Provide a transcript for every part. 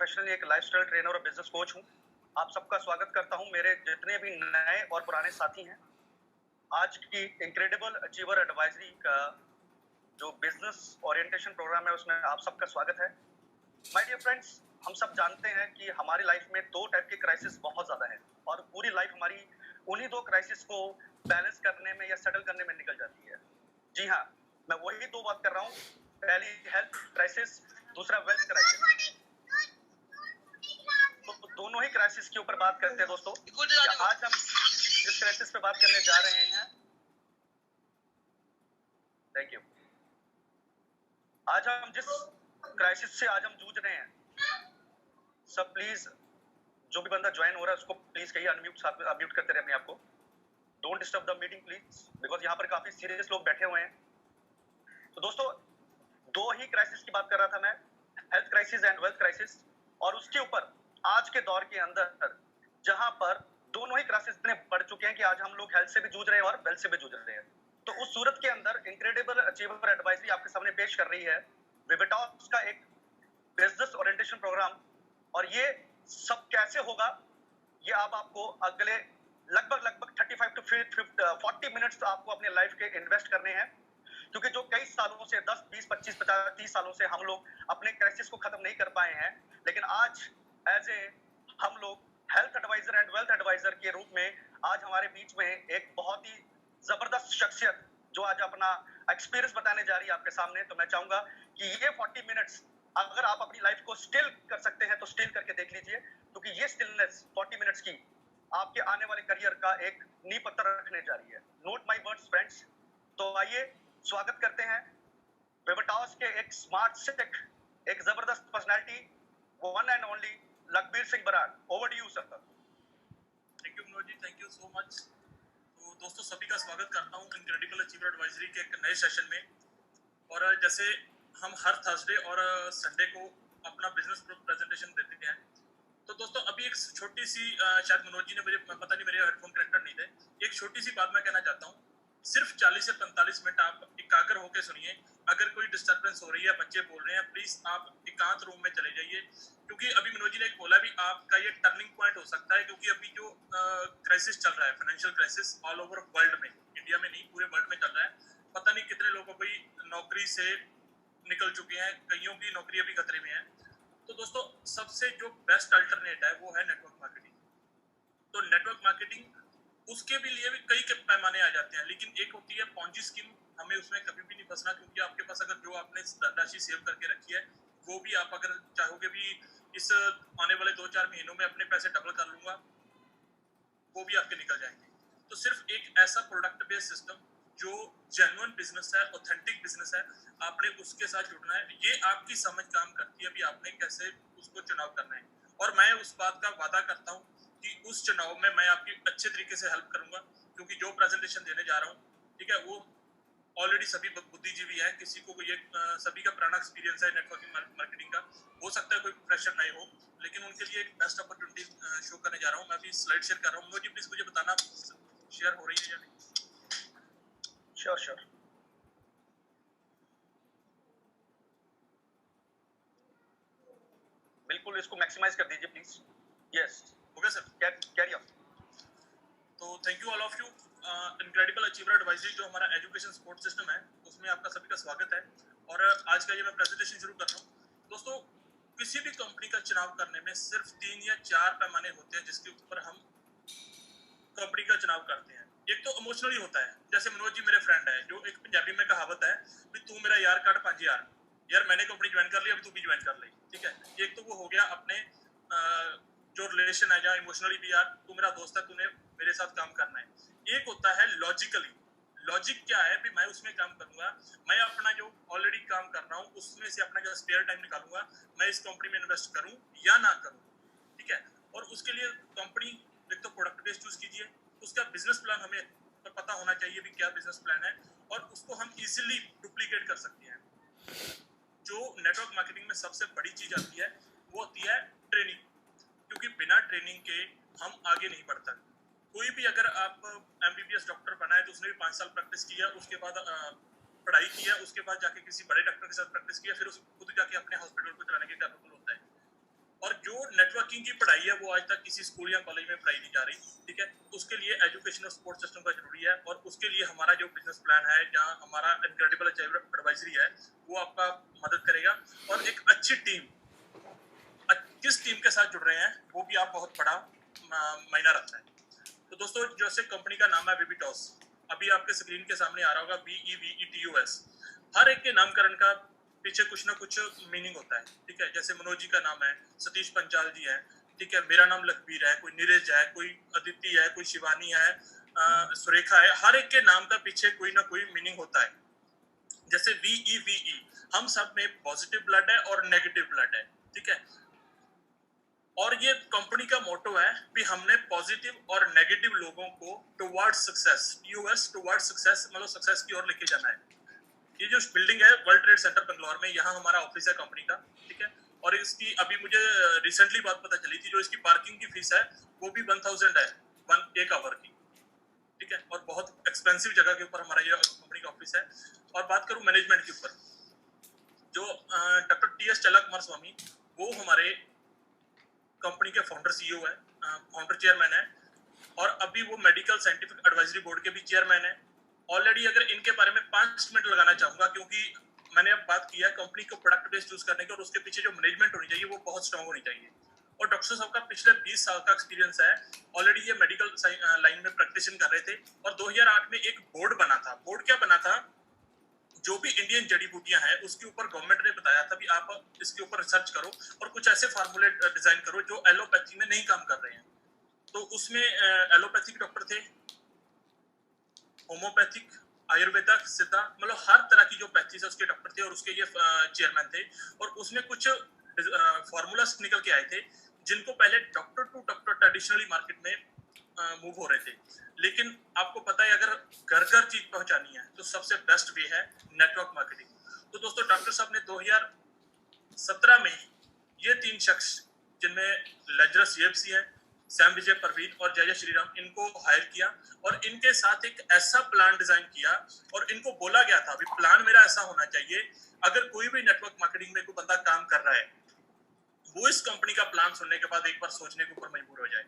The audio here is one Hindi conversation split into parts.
प्रोफेशनली एक लाइफस्टाइल ट्रेनर और बिजनेस कोच हूँ। आप सबका स्वागत करता हूँ, मेरे जितने भी नए और पुराने साथी हैं। आज की इनक्रेडिबल अचीवर एडवाइजरी का जो बिजनेस ओरिएंटेशन प्रोग्राम है, उसमें आप सबका स्वागत है। माय डियर फ्रेंड्स, हम सब जानते हैं कि हमारी लाइफ में 2 टाइप के क्राइसिस बहुत ज़्यादा हैं और पूरी लाइफ हमारी उन्हीं 2 क्राइसिस को बैलेंस करने में या सेटल करने में निकल जाती है। जी हाँ, मैं वही 2 बात कर रहा हूँ। पहली हेल्थ क्राइसिस, दूसरा वेल्थ क्राइसिस। तो दोनों ही क्राइसिस के ऊपर बात करते हैं दोस्तों। आज हम इस क्राइसिस पे बात करने जा रहे हैं। Thank you. आज हम जिस क्राइसिस से आज हम जूझ रहे हैं, सब प्लीज जो भी बंदा ज्वाइन हो रहा है उसको प्लीज कहिए अनम्यूट करते रहे अपने आप को। Don't disturb the meeting please, because यहाँ पर काफी सीरियस लोग बैठे हुए हैं। तो दोस्तों, 2 ही क्राइसिस की बात कर रहा था मैं, health crisis and wealth crisis. और उसके ऊपर आज के दौर के अंदर जहां पर दोनों ही क्राइसिस इतने बढ़ चुके हैं कि आज हम लोग हेल्थ से भी जूझ रहे हैं और वेल्थ से भी जूझ रहे हैं। तो उस सूरत के अंदर इनक्रेडिबल अचीवर एडवाइजरी आपके सामने पेश कर रही है विविटॉस का एक बिजनेस ओरिएंटेशन प्रोग्राम। और ये सब कैसे होगा, ये आपको अगले लगभग 35 टू 40 मिनट्स आपको अपने लाइफ के इन्वेस्ट करने हैं। क्योंकि जो कई सालों से 10, 20, 25, 50, 30 सालों से हम लोग अपने क्राइसिस को खत्म नहीं कर पाए हैं, लेकिन आज एज ए हम लोग health adviser and wealth adviser के रूप में आज हमारे बीच में एक बहुत ही जबरदस्त शख्सियत जो आज अपना एक्सपीरियंस बताने जा रही है आपके सामने। तो मैं चाहूंगा कि ये 40 मिनट्स अगर आप अपनी लाइफ को स्टिल कर सकते हैं तो स्टिल करके देख लीजिए, क्योंकि ये स्टिलनेस 40 मिनट्स की आपके आने वाले करियर का एक नींव पत्थर रखने जा रही है। Note my words friends. तो आइए स्वागत करते हैं विविटॉस के एक स्मार्ट सिख, एक जबरदस्त personality, one and only Lakhbir Singh Brar. Over to you sir. Thank you Manoj ji, thank you so much. तो दोस्तों, सभी का स्वागत करता हूँ इनक्रेडिबल अचीवर एडवाइजरी के एक नए सेशन में। और जैसे हम हर थर्सडे और संडे को अपना बिजनेस प्रेजेंटेशन देते हैं, तो दोस्तों अभी एक छोटी सी शायद मनोज जी ने मुझे पता नहीं, मेरे हेडफोन कनेक्टर नहीं थे, एक छोटी सी बात मैं कहना चाहता हूँ। सिर्फ 40 से 45 मिनट आप एकाग्र होकर सुनिए। अगर कोई डिस्टर्बेंस हो रही है, बच्चे बोल रहे हैं, प्लीज आप एकांत रूम में चले जाइए, क्योंकि अभी मनोज जी ने एक बोला भी आपका ये टर्निंग पॉइंट हो सकता है। क्योंकि अभी जो क्राइसिस चल रहा है, financial crisis all over world में, इंडिया में नहीं पूरे वर्ल्ड में चल रहा है। पता नहीं कितने लोग अभी नौकरी से निकल चुके हैं, कईयों की नौकरी अभी खतरे में है। तो दोस्तों, सबसे जो बेस्ट अल्टरनेट है वो है नेटवर्क मार्केटिंग। तो नेटवर्क मार्केटिंग उसके भी लिए भी कई के पैमाने आ जाते हैं, लेकिन एक होती है पॉन्जी स्कीम। हमें उसमें कभी भी नहीं फंसना, क्योंकि आपके पास अगर जो आपने राशि सेव करके रखी है वो भी आप अगर चाहोगे भी इस आने वाले 2-4 महीनों में अपने पैसे डबल कर लूंगा, वो भी आपके निकल जाएंगे। तो सिर्फ एक ऐसा प्रोडक्ट बेस्ड सिस्टम जो जेन्युइन बिजनेस है, ऑथेंटिक बिजनेस है, आपने उसके साथ जुड़ना है। ये आपकी समझ काम करती है भी आपने कैसे उसको चुनाव करना है। और मैं उस बात का वादा करता हूँ कि उस चुनाव में मैं आपकी अच्छे तरीके से हेल्प करूंगा, क्योंकि जो प्रेजेंटेशन देने जा रहा हूँ, ठीक है, वो ऑलरेडी सभी बुद्धिजीवी है, किसी को ये सभी का पुराना एक्सपीरियंस है नेटवर्किंग मार्केटिंग का। हो सकता है कोई प्रेशर नहीं हो, लेकिन उनके लिए एक बेस्ट अपॉर्चुनिटी शो करने जा रहा हूँ। मैं अभी स्लाइड शेयर कर रहा हूँ। मुझे प्लीज मुझे बताना शेयर हो रही है या नहीं। श्योर। बिल्कुल, इसको मैक्सिमाइज कर दीजिए please. Yes, okay sir, carry on. तो thank you all of you. Incredible achiever advisory जो हमारा एजुकेशन सपोर्ट सिस्टम है, उसमें आपका सभी का स्वागत है। और आज का ये मैं प्रेजेंटेशन शुरू कर रहा हूँ। दोस्तों, किसी भी कंपनी का चुनाव करने में सिर्फ 3 या 4 पैमाने होते हैं जिसके ऊपर हम कंपनी का चुनाव करते हैं। एक तो इमोशनली होता है, जैसे मनोज जी मेरे फ्रेंड है, जो एक पंजाबी में कहावत है कि तू मेरा यार काट 5 यार मैंने कंपनी ज्वाइन कर ली, अब तू भी ज्वाइन कर ले, ठीक है। एक तो वो हो गया अपने जो रिलेशन है, या इमोशनली भी यार तू मेरा दोस्त है, तूने मेरे साथ काम करना है। एक होता है लॉजिकली। लॉजिक क्या है भी मैं उसमें काम करूंगा, मैं अपना जो ऑलरेडी काम कर रहा हूँ उसमें से अपना जो स्पेयर टाइम निकालूंगा, मैं इस कंपनी में इन्वेस्ट करूं या ना करूं, ठीक है। और उसके लिए कंपनी एक तो प्रोडक्ट बेस्ड चूज कीजिए, उसका बिजनेस प्लान हमें तो पता होना चाहिए भी क्या बिजनेस प्लान है, और उसको हम इजीली डुप्लीकेट कर सकते हैं। जो नेटवर्क मार्केटिंग में सबसे बड़ी चीज आती है वो होती है ट्रेनिंग, क्योंकि बिना ट्रेनिंग के हम आगे नहीं बढ़ता। कोई भी अगर आप एमबीबीएस डॉक्टर बना है तो उसने भी 5 साल प्रैक्टिस किया, उसके बाद पढ़ाई किया, उसके बाद जाके किसी बड़े डॉक्टर के साथ प्रैक्टिस किया, फिर खुद जाके अपने हॉस्पिटल को चलाने के कैपेबल होता है। और नेटवर्किंग की पढ़ाई है वो आज तक किसी स्कूल या कॉलेज में पढ़ाई नहीं जा रही, ठीक है। उसके लिए एजुकेशन और सपोर्ट सिस्टम का जरूरी है, और उसके लिए हमारा जो बिजनेस प्लान है, जहाँ हमारा इनक्रेडिबल अचीवर एडवाइजरी है, वो आपका मदद करेगा। और एक अच्छी टीम, किस टीम के साथ जुड़ रहे हैं वो भी आप बहुत बड़ा मायना रखता है। तो दोस्तों, जैसे कंपनी का नाम है विविटॉस, अभी आपके स्क्रीन के सामने आ रहा होगा, VEVETOS। हर एक के नामकरण का पीछे कुछ ना कुछ मीनिंग होता है, ठीक है। जैसे मनोज जी का नाम है, सतीश पंचाल जी है, ठीक है। मेरा नाम लखबीर है, कोई नीरज है, कोई अदिति है, कोई शिवानी है, सुरेखा है। हर एक के नाम का पीछे कोई ना कोई मीनिंग होता है। जैसे VEVE, हम सब में पॉजिटिव ब्लड है और नेगेटिव ब्लड है, ठीक है। और ये कंपनी का मोटो है कि हमने पॉजिटिव और नेगेटिव लोगों को towards success, US towards success, मतलब सक्सेस की ओर लेके जाना है। ये जो बिल्डिंग है वर्ल्ड ट्रेड सेंटर बेंगलोर में, यहाँ हमारा ऑफिस है कंपनी का, ठीक है। और इसकी अभी मुझे रिसेंटली बात पता चली थी, जो इसकी पार्किंग की फीस है वो भी 1000 है, 1 आवर की, ठीक है। और बहुत एक्सपेंसिव जगह के ऊपर हमारा ये कंपनी का ऑफिस है। और बात करूं मैनेजमेंट के ऊपर, जो डॉक्टर TS चल्ला कुमार स्वामी, वो हमारे कंपनी के फाउंडर CEO है, फाउंडर चेयरमैन है, और अभी वो मेडिकल साइंटिफिक एडवाइजरी बोर्ड के भी चेयरमैन है। ऑलरेडी अगर इनके बारे में 5 मिनट लगाना चाहूंगा, क्योंकि मैंने अब बात किया कंपनी को प्रोडक्ट बेस्ड चूज करने की, और उसके पीछे जो मैनेजमेंट होनी चाहिए वो बहुत स्ट्रांग होनी चाहिए। और डॉक्टर साहब का पिछले 20 साल का एक्सपीरियंस है, ऑलरेडी ये मेडिकल लाइन में प्रैक्टिस कर रहे थे। और 2008 में एक बोर्ड बना था। बोर्ड क्या बना था, जो भी इंडियन जड़ी बूटियां हैं उसके ऊपर गवर्नमेंट ने बताया था भी आप इसके ऊपर रिसर्च करो और कुछ ऐसे फार्मूले डिजाइन करो जो एलोपैथी में नहीं काम कर रहे हैं। तो उसमें एलोपैथिक डॉक्टर थे, होम्योपैथिक, आयुर्वेदा, सिद्धा, मतलब हर तरह की जो पैथीज है उसके डॉक्टर थे, और उसके ये चेयरमैन थे। और उसमें कुछ फॉर्मूलास निकल के आए थे जिनको पहले doctor to doctor traditionally market में मूव हो रहे थे। लेकिन आपको पता है अगर घर घर चीज पहुंचानी है तो सबसे बेस्ट वे है नेटवर्क मार्केटिंग। तो दोस्तों, डॉक्टर साहब ने 2017 में ये 3 शख्स, जिनमें लजरस येब्सी है, सैम विजय परवीन और जय जय श्रीराम, इनको हायर किया और इनके साथ एक ऐसा प्लान डिजाइन किया। और इनको बोला गया था भी प्लान मेरा ऐसा होना चाहिए, अगर कोई भी नेटवर्क मार्केटिंग में कोई बंदा काम कर रहा है, वो इस कंपनी का प्लान सुनने के बाद एक बार सोचने के ऊपर मजबूर हो जाए,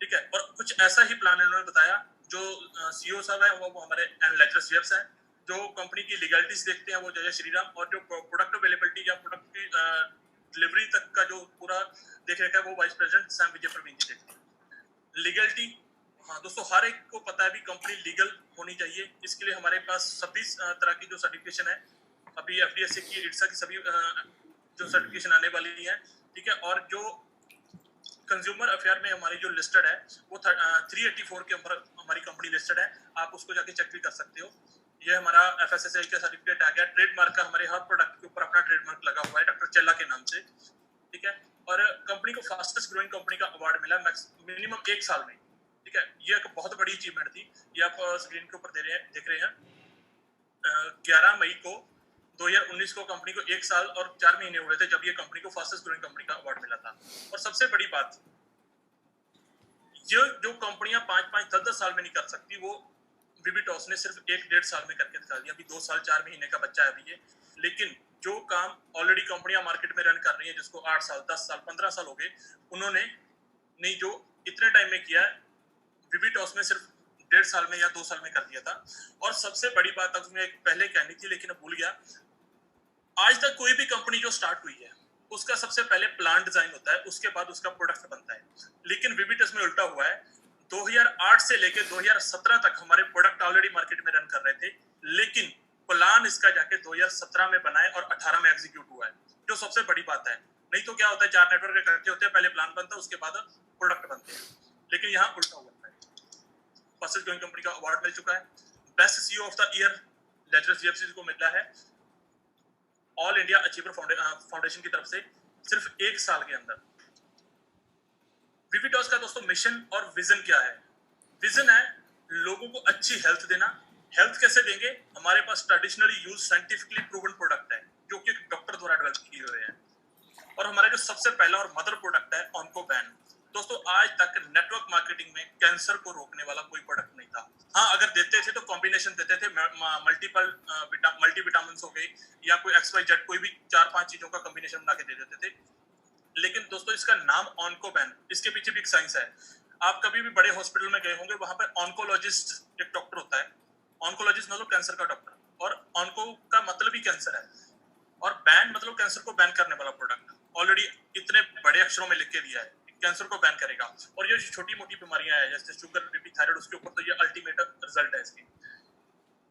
ठीक है। और कुछ ऐसा ही प्लान इन्होंने बताया। जो CEO साहब है वो हमारे लजरस येब्स है, जो कंपनी की लीगलिटीज देखते हैं वो जय जय श्रीराम, और जो प्रोडक्ट अवेलेबिलिटी या प्रोडक्ट की डिलीवरी तक का जो पूरा देख रेखा है वो वाइस प्रेसिडेंट सैम विजय प्रवीण जी देखते हैं। लीगलिटी, हाँ दोस्तों, हर एक को पता है भी कंपनी लीगल होनी चाहिए। इसके लिए हमारे पास सभी तरह की जो सर्टिफिकेशन है, अभी FDSA की, ITSA की सभी जो सर्टिफिकेशन आने वाली है, ठीक है। और जो कंज्यूमर अफेयर में हमारी जो लिस्टेड है वो 384 के ऊपर हमारी कंपनी लिस्टेड है, आप उसको जाके चेक भी कर सकते हो। ये हमारा FSSAI का सर्टिफिकेट आ गया। ट्रेडमार्क का हमारे हर प्रोडक्ट के ऊपर अपना ट्रेडमार्क लगा हुआ है डॉक्टर चल्ला के नाम से, ठीक है। और कंपनी को फास्टेस्ट ग्रोइंग कंपनी का अवार्ड मिला मिनिमम 1 साल में, ठीक है। ये एक बहुत बड़ी अचीवमेंट थी। ये आप स्क्रीन के ऊपर देख रहे हैं। 11 मई को 2019 को कंपनी को 1 साल और 4 महीने हुए थे जब ये कंपनी को फास्टेस्ट ग्रोइंग कंपनी का अवार्ड मिला था। और सबसे बड़ी बात, जो कंपनियां 5-5, 10-10 साल में नहीं कर सकती, वो विविटॉस ने सिर्फ 1-1.5 साल में करके दिखा दिया। अभी 2 साल 4 महीने का बच्चा है अभी ये। लेकिन जो काम ऑलरेडी कंपनियां मार्केट में रन कर रही हैं, जिसको 8 साल, 10 साल, 15 साल हो गए, उन्होंने नहीं जो इतने टाइम में किया है, विविटॉस में सिर्फ 1.5 साल में या 2 साल में कर दिया था। और सबसे बड़ी बात अब मैं पहले कहनी थी लेकिन भूल गया, आज तक कोई भी कंपनी जो स्टार्ट हुई है उसका सबसे पहले प्लान डिजाइन होता है, उसके बाद उसका प्रोडक्ट बनता है। लेकिन विविटस में उल्टा हुआ है। 2008 से लेकर 2017 तक हमारे प्रोडक्ट ऑलरेडी मार्केट में रन कर रहे थे, लेकिन प्लान इसका जाके 2017 में बनाए और 18 में एग्जीक्यूट हुआ है, जो सबसे बड़ी बात है। नहीं तो क्या होता है, 4 नेटवर्क इकट्ठे होते हैं, पहले प्लान बनता है, उसके बाद प्रोडक्ट बनते हैं। लेकिन यहाँ उल्टा हुआ है। फास्टेस्ट ग्रोइंग कंपनी का अवार्ड मिल चुका है। Best CEO of the year Lazarus येब्सी को मिला है ऑल इंडिया अचीवर फाउंडेशन की तरफ से, सिर्फ 1 साल के अंदर। विविटॉस का दोस्तों मिशन और विजन क्या है? विजन है लोगों को अच्छी हेल्थ देना। हेल्थ कैसे देंगे? हमारे पास traditionally use scientifically proven product है जो कि डॉक्टर द्वारा डेवलप किए हुए हैं। और हमारा जो सबसे पहला और मदर प्रोडक्ट है ऑन्कोबैन। दोस्तों, आज तक नेटवर्क मार्केटिंग में कैंसर को रोकने वाला कोई प्रोडक्ट नहीं था। हाँ, अगर देते थे तो कॉम्बिनेशन देते थे, मल्टीपल मल्टीविटामिन हो गए या कोई XYZ, कोई भी 4-5 चीजों का कॉम्बिनेशन बना के दे देते थे। लेकिन दोस्तों इसका नाम ऑन्कोबैन, इसके पीछे भी एक साइंस है। आप कभी भी बड़े हॉस्पिटल में गए होंगे, वहां पर ऑन्कोलॉजिस्ट एक डॉक्टर होता है। ऑन्कोलॉजिस्ट मतलब कैंसर का डॉक्टर, और ऑन्को का मतलब ही कैंसर है, और बैन मतलब कैंसर को बैन करने वाला प्रोडक्ट। ऑलरेडी इतने बड़े अक्षरों में लिख के दिया है, कैंसर को बैन करेगा। और ये छोटी मोटी बीमारियां हैं जैसे शुगर, बीपी, थायराइड, उसके ऊपर तो ये अल्टीमेट रिजल्ट है इसकी।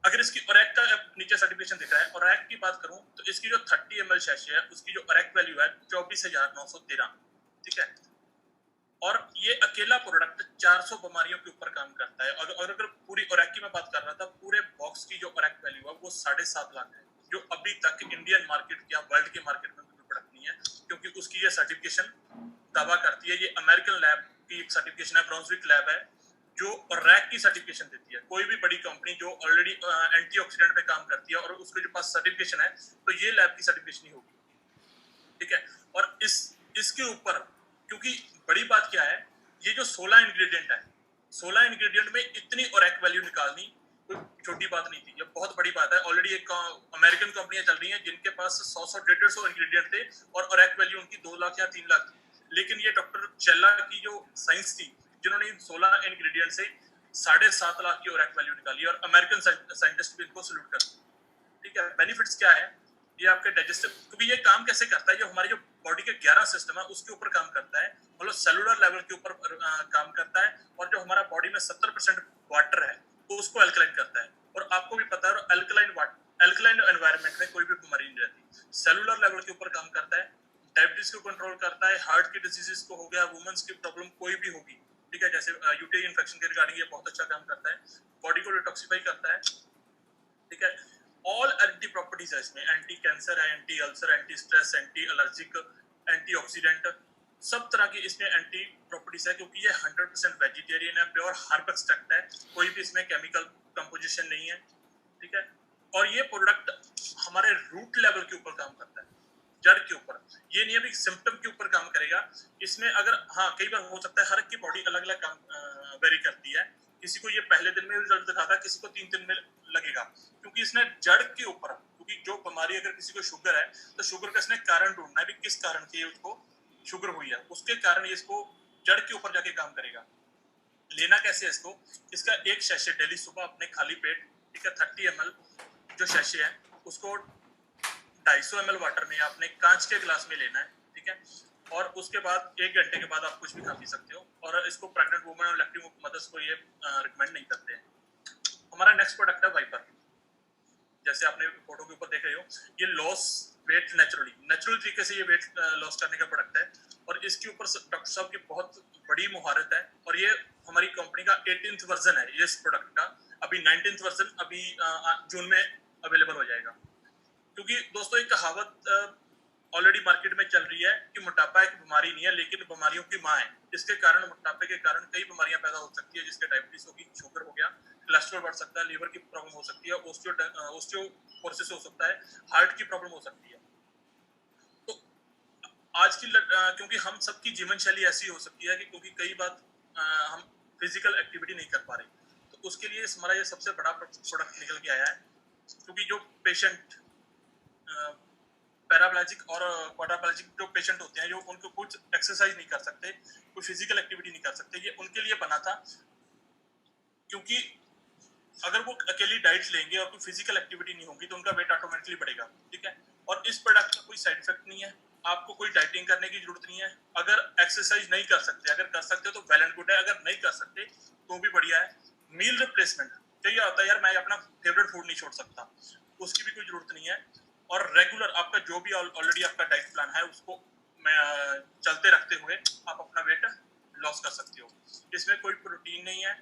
अगर इसकी ओरेक का नीचे सर्टिफिकेशन दिख रहा है, ओरेक की बात करूं तो इसकी जो 30 ml शैशे है उसकी जो ओरेक वैल्यू है 24,913, ठीक है। और ये अकेला प्रोडक्ट 400 बीमारियों के ऊपर काम करता है। और अगर पूरी ओरेक की मैं बात कर रहा था, पूरे बॉक्स की जो ओरेक वैल्यू है वो 7.5 लाख है, जो अभी तक इंडियन मार्केट या वर्ल्ड के मार्केट में कोई प्रोडक्ट नहीं है, क्योंकि उसकी ये सर्टिफिकेशन दावा करती है। ये अमेरिकन लैब की एक सर्टिफिकेशन है, ब्राउन्सविक लैब है, जो रैक की सर्टिफिकेशन देती है। कोई भी बड़ी कंपनी जो ऑलरेडी एंटीऑक्सीडेंट में काम करती है और उसके जो पास सर्टिफिकेशन है, तो ये लैब की सर्टिफिकेशन ही होगी, ठीक है। और इसके ऊपर, क्योंकि बड़ी बात क्या है, ये जो 16 इंग्रेडिएंट है, 16 इंग्रेडिएंट में इतनी ओरेक वैल्यू निकालनी कोई छोटी बात नहीं थी, ये बहुत बड़ी बात है। ऑलरेडी एक अमेरिकन कंपनियां चल रही हैं जिनके पास 100-150 इंग्रेडिएंट थे और ओरेक वैल्यू उनकी 2 लाख या 3 लाख थी। लेकिन ये डॉक्टर चेल्ला की जो साइंस थी, जिन्होंने इन 16 इंग्रेडिएंट से 7.5 लाख की ओरेक वैल्यू निकाली, और अमेरिकन साइंटिस्ट भी इनको सल्यूट करते हैं, ठीक है। बेनिफिट्स क्या है, ये आपके डाइजेस्टिव, क्योंकि ये काम कैसे करता है, जो हमारे जो बॉडी के 11 सिस्टम है उसके ऊपर काम करता है, मतलब सेलुलर लेवल के ऊपर काम करता है। और जो हमारा बॉडी में 70% वाटर है तो उसको अल्कलाइन करता है। और आपको भी पता है अल्कलाइन एनवायरनमेंट में कोई भी बीमारी नहीं रहती। सेलुलर लेवल के ऊपर काम करता है, डायबिटीज को कंट्रोल करता है, हार्ट की डिजीजेस को हो गया, वुमेन्स की प्रॉब्लम कोई भी होगी, ठीक है, जैसे यूटीआई इन्फेक्शन के रिगार्डिंग ये बहुत अच्छा काम करता है, बॉडी को डिटॉक्सिफाई करता है, ठीक है। ऑल एंटी प्रॉपर्टीज है इसमें, एंटी कैंसर है, anti ulcer, anti stress, anti allergic, anti oxidant, सब तरह की इसमें एंटी प्रॉपर्टीज है। क्योंकि ये 100% वेजिटेरियन है, प्योर हर्ब एक्सट्रैक्ट है, कोई भी इसमें केमिकल कंपोजिशन नहीं है, ठीक है। और ये प्रोडक्ट हमारे रूट लेवल के ऊपर काम करता है, जड़ के ऊपर। ये नहीं अभी सिम्टम के ऊपर काम करेगा इसमें। अगर हाँ, कई बार हो सकता है, हर एक की बॉडी अलग अलग काम वेरी करती है, किसी को ये पहले दिन में रिजल्ट दिखाता है, किसी को 3 दिन में लगेगा, क्योंकि इसने जड़ के ऊपर, क्योंकि जो बीमारी, अगर किसी को शुगर है तो शुगर का इसने कारण ढूंढना है भी, किस कारण से उसको शुगर हुई है, उसके कारण ये इसको जड़ के ऊपर जाके काम करेगा। लेना कैसे है इसको, इसका एक शैशे डेली सुबह अपने खाली पेट, ठीक है, 30 ml जो शैशे है उसको 250 ml वाटर में आपने कांच के गिलास में लेना है, ठीक है। और उसके बाद 1 घंटे के बाद आप कुछ भी खा पी सकते हो। और इसको प्रेग्नेंट वुमेन और लैक्टिंग मदर्स को ये रिकमेंड नहीं करते हैं। हमारा नेक्स्ट प्रोडक्ट है वाइपर, जैसे आपने फोटो के ऊपर देख रहे हो, ये लॉस वेट नेचुरल तरीके से ये वेट लॉस करने का प्रोडक्ट है। और इसके ऊपर डॉक्टर साहब की बहुत बड़ी मुहारत है, और ये हमारी कंपनी का 18th वर्जन है इस प्रोडक्ट का। अभी 19th वर्जन अभी जून में अवेलेबल हो जाएगा। क्योंकि दोस्तों एक कहावत ऑलरेडी मार्केट में चल रही है कि मोटापा एक बीमारी नहीं है, लेकिन बीमारियों की माँ है। इसके कारण, मोटापे के कारण कई बीमारियां पैदा हो सकती है, जिसके डायबिटीज होगी, शुगर हो गया, कोलेस्ट्रॉल बढ़ सकता है, लीवर की प्रॉब्लम हो सकती है, ऑस्टियोपोरोसिस हो सकता है, हार्ट की प्रॉब्लम हो सकती है। तो आज की क्योंकि हम सबकी जीवन शैली ऐसी हो सकती है कि क्योंकि कई बार हम फिजिकल एक्टिविटी नहीं कर पा रहे, तो उसके लिए हमारा ये सबसे बड़ा प्रोडक्ट निकल के आया है। क्योंकि जो पेशेंट पैराप्लेजिक और क्वाड्राप्लेजिक जो पेशेंट होते हैं, जो उनको कुछ एक्सरसाइज नहीं कर सकते, कोई फिजिकल एक्टिविटी नहीं कर सकते, ये उनके लिए बना था। क्योंकि अगर वो अकेली डाइट लेंगे और कोई फिजिकल एक्टिविटी नहीं होगी तो उनका वेट ऑटोमेटिकली बढ़ेगा, ठीक है। और इस प्रोडक्ट का कोई साइड इफेक्ट नहीं है, आपको कोई डाइटिंग करने की जरूरत नहीं है। अगर एक्सरसाइज नहीं कर सकते, अगर कर सकते हो तो वेल एंड गुड है, अगर नहीं कर सकते तो भी बढ़िया है। मील रिप्लेसमेंट, क्या होता है यार, मैं अपना फेवरेट फूड नहीं छोड़ सकता, उसकी भी कोई जरूरत नहीं है। और रेगुलर आपका जो भी ऑलरेडी आपका डाइट प्लान है उसको चलते रखते हुए आप अपना वेट लॉस कर सकते हो। इसमें कोई प्रोटीन नहीं है,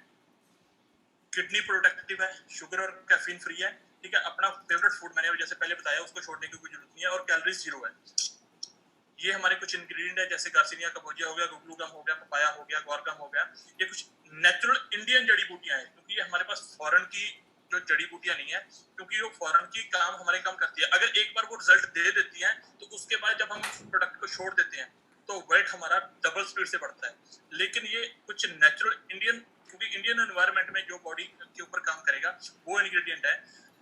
किडनी प्रोटेक्टिव है, शुगर और कैफीन फ्री है, ठीक है। अपना फेवरेट फूड मैंने जैसे पहले बताया, उसको छोड़ने की कोई जरूरत नहीं है, और कैलोरीज 0 है। ये हमारे कुछ इंग्रेडिएंट है, जैसे गार्सिनिया कबोजिया हो गया, गुगलू गम हो गया, पपाया हो गया, गौरगम हो गया। ये कुछ नेचुरल इंडियन जड़ी बूटियां हैं, क्योंकि ये हमारे पास फॉरेन की जो जड़ी बूटियां नहीं है, क्योंकि वो फॉरेन की काम हमारे काम करती है। अगर एक बार वो रिजल्ट दे देती है तो उसके बाद जब हम प्रोडक्ट को छोड़ देते हैं तो वेट हमारा डबल स्पीड से बढ़ता है। लेकिन ये कुछ नेचुरल इंडियन, क्योंकि इंडियन एनवायरनमेंट में जो बॉडी के ऊपर काम करेगा वो इंग्रेडिएंट है,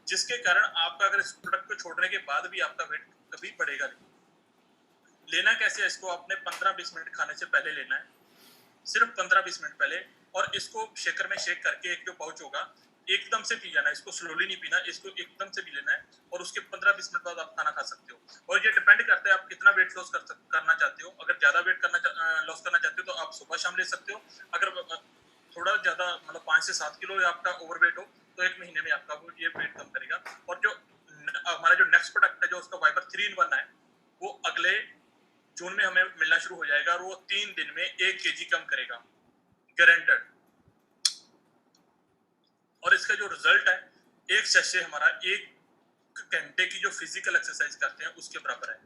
जिसके कारण आपका अगर इस प्रोडक्ट को छोड़ने के बाद भी आपका वेट कभी बढ़ेगा नहीं। लेना कैसे है इसको, आपने 15-20 मिनट खाने से पहले लेना है, सिर्फ 15-20 मिनट पहले। और इसको शेकर में शेक करके एक जो पाउच होगा एकदम से पी जाना है, इसको स्लोली नहीं पीना, इसको एकदम से पी लेना है और उसके 15-20 मिनट बाद आप खाना खा सकते हो। और ये डिपेंड करता है आप कितना वेट लॉस करना चाहते हो। अगर ज्यादा वेट लॉस करना चाहते हो तो आप सुबह शाम ले सकते हो। अगर थोड़ा ज्यादा मतलब 5 से 7 किलो आपका ओवरवेट हो तो 1 महीने में आपका वो ये वेट कम करेगा। और जो हमारा जो नेक्स्ट प्रोडक्ट है जो उसका वाइपर 3-in-1 है, वो अगले जून में हमें मिलना शुरू हो जाएगा और वो 3 दिन में 1 kg कम करेगा, गारंटेड। और इसका जो रिजल्ट है, एक सेशे हमारा 1 घंटे की जो फिजिकल एक्सरसाइज करते हैं उसके बराबर है।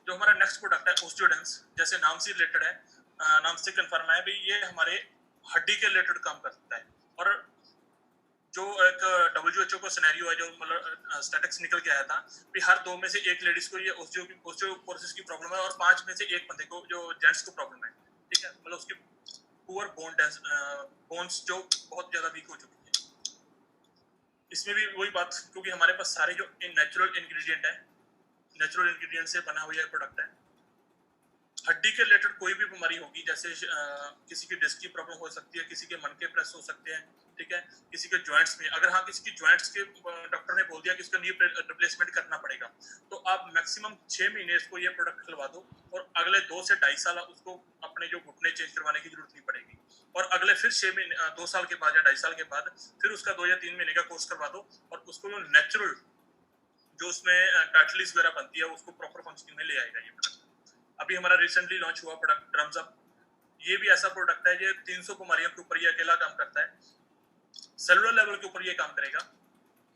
जो हमारा नेक्स्ट प्रोडक्ट है ओस्टियोडेंस, जैसे नाम से रिलेटेड है, नाम से कंफर्म है भी, ये हमारे हड्डी के रिलेटेड काम करता है। और जो एक WHO का सिनेरियो है, जो मतलब स्टैटिक्स निकल के आया था कि हर 2 में से 1 लेडीज को ये ओस्टियोपोरोसिस की प्रॉब्लम है और 5 में से 1 बंदे को जो जेंट्स को प्रॉब्लम है, ठीक है, मतलब उसकी पुअर बोन्स जो बहुत ज्यादा वीक हो चुकी है। इसमें भी वही बात, क्योंकि हमारे पास सारे जो नेचुरल इंग्रेडिएंट है, नेचुरल इंग्रेडिएंट से बना हुआ यह प्रोडक्ट है। हड्डी के रिलेटेड कोई भी बीमारी होगी, जैसे किसी की डिस्क की प्रॉब्लम हो सकती है, किसी के मन के प्रेस हो सकते हैं, ठीक है, किसी के जॉइंट्स में, अगर हाँ किसी की जॉइंट्स के डॉक्टर ने बोल दिया कि इसका नी रिप्लेसमेंट करना पड़ेगा, तो आप मैक्सिमम 6 महीने इसको ये प्रोडक्ट खिलवा दो और अगले 2 से 2.5 साल उसको अपने जो घुटने चेंज करवाने की जरूरत नहीं पड़ेगी। और अगले फिर 2 साल के बाद या 2.5 साल के बाद फिर उसका 2 या 3 महीने का कोर्स करवा दो और उसको जो नेचुरल जो उसमें कार्टिलेज वगैरह बनती है उसको प्रॉपर फंक्शनिंग में ले आएगा ये प्रोडक्ट। अभी हमारा रिसेंटली लॉन्च हुआ प्रोडक्ट ड्रम्स अप, ये भी ऐसा प्रोडक्ट है, ये 300 बीमारियों के ऊपर ये अकेला काम करता है, सेलुलर लेवल के ऊपर ये काम करेगा,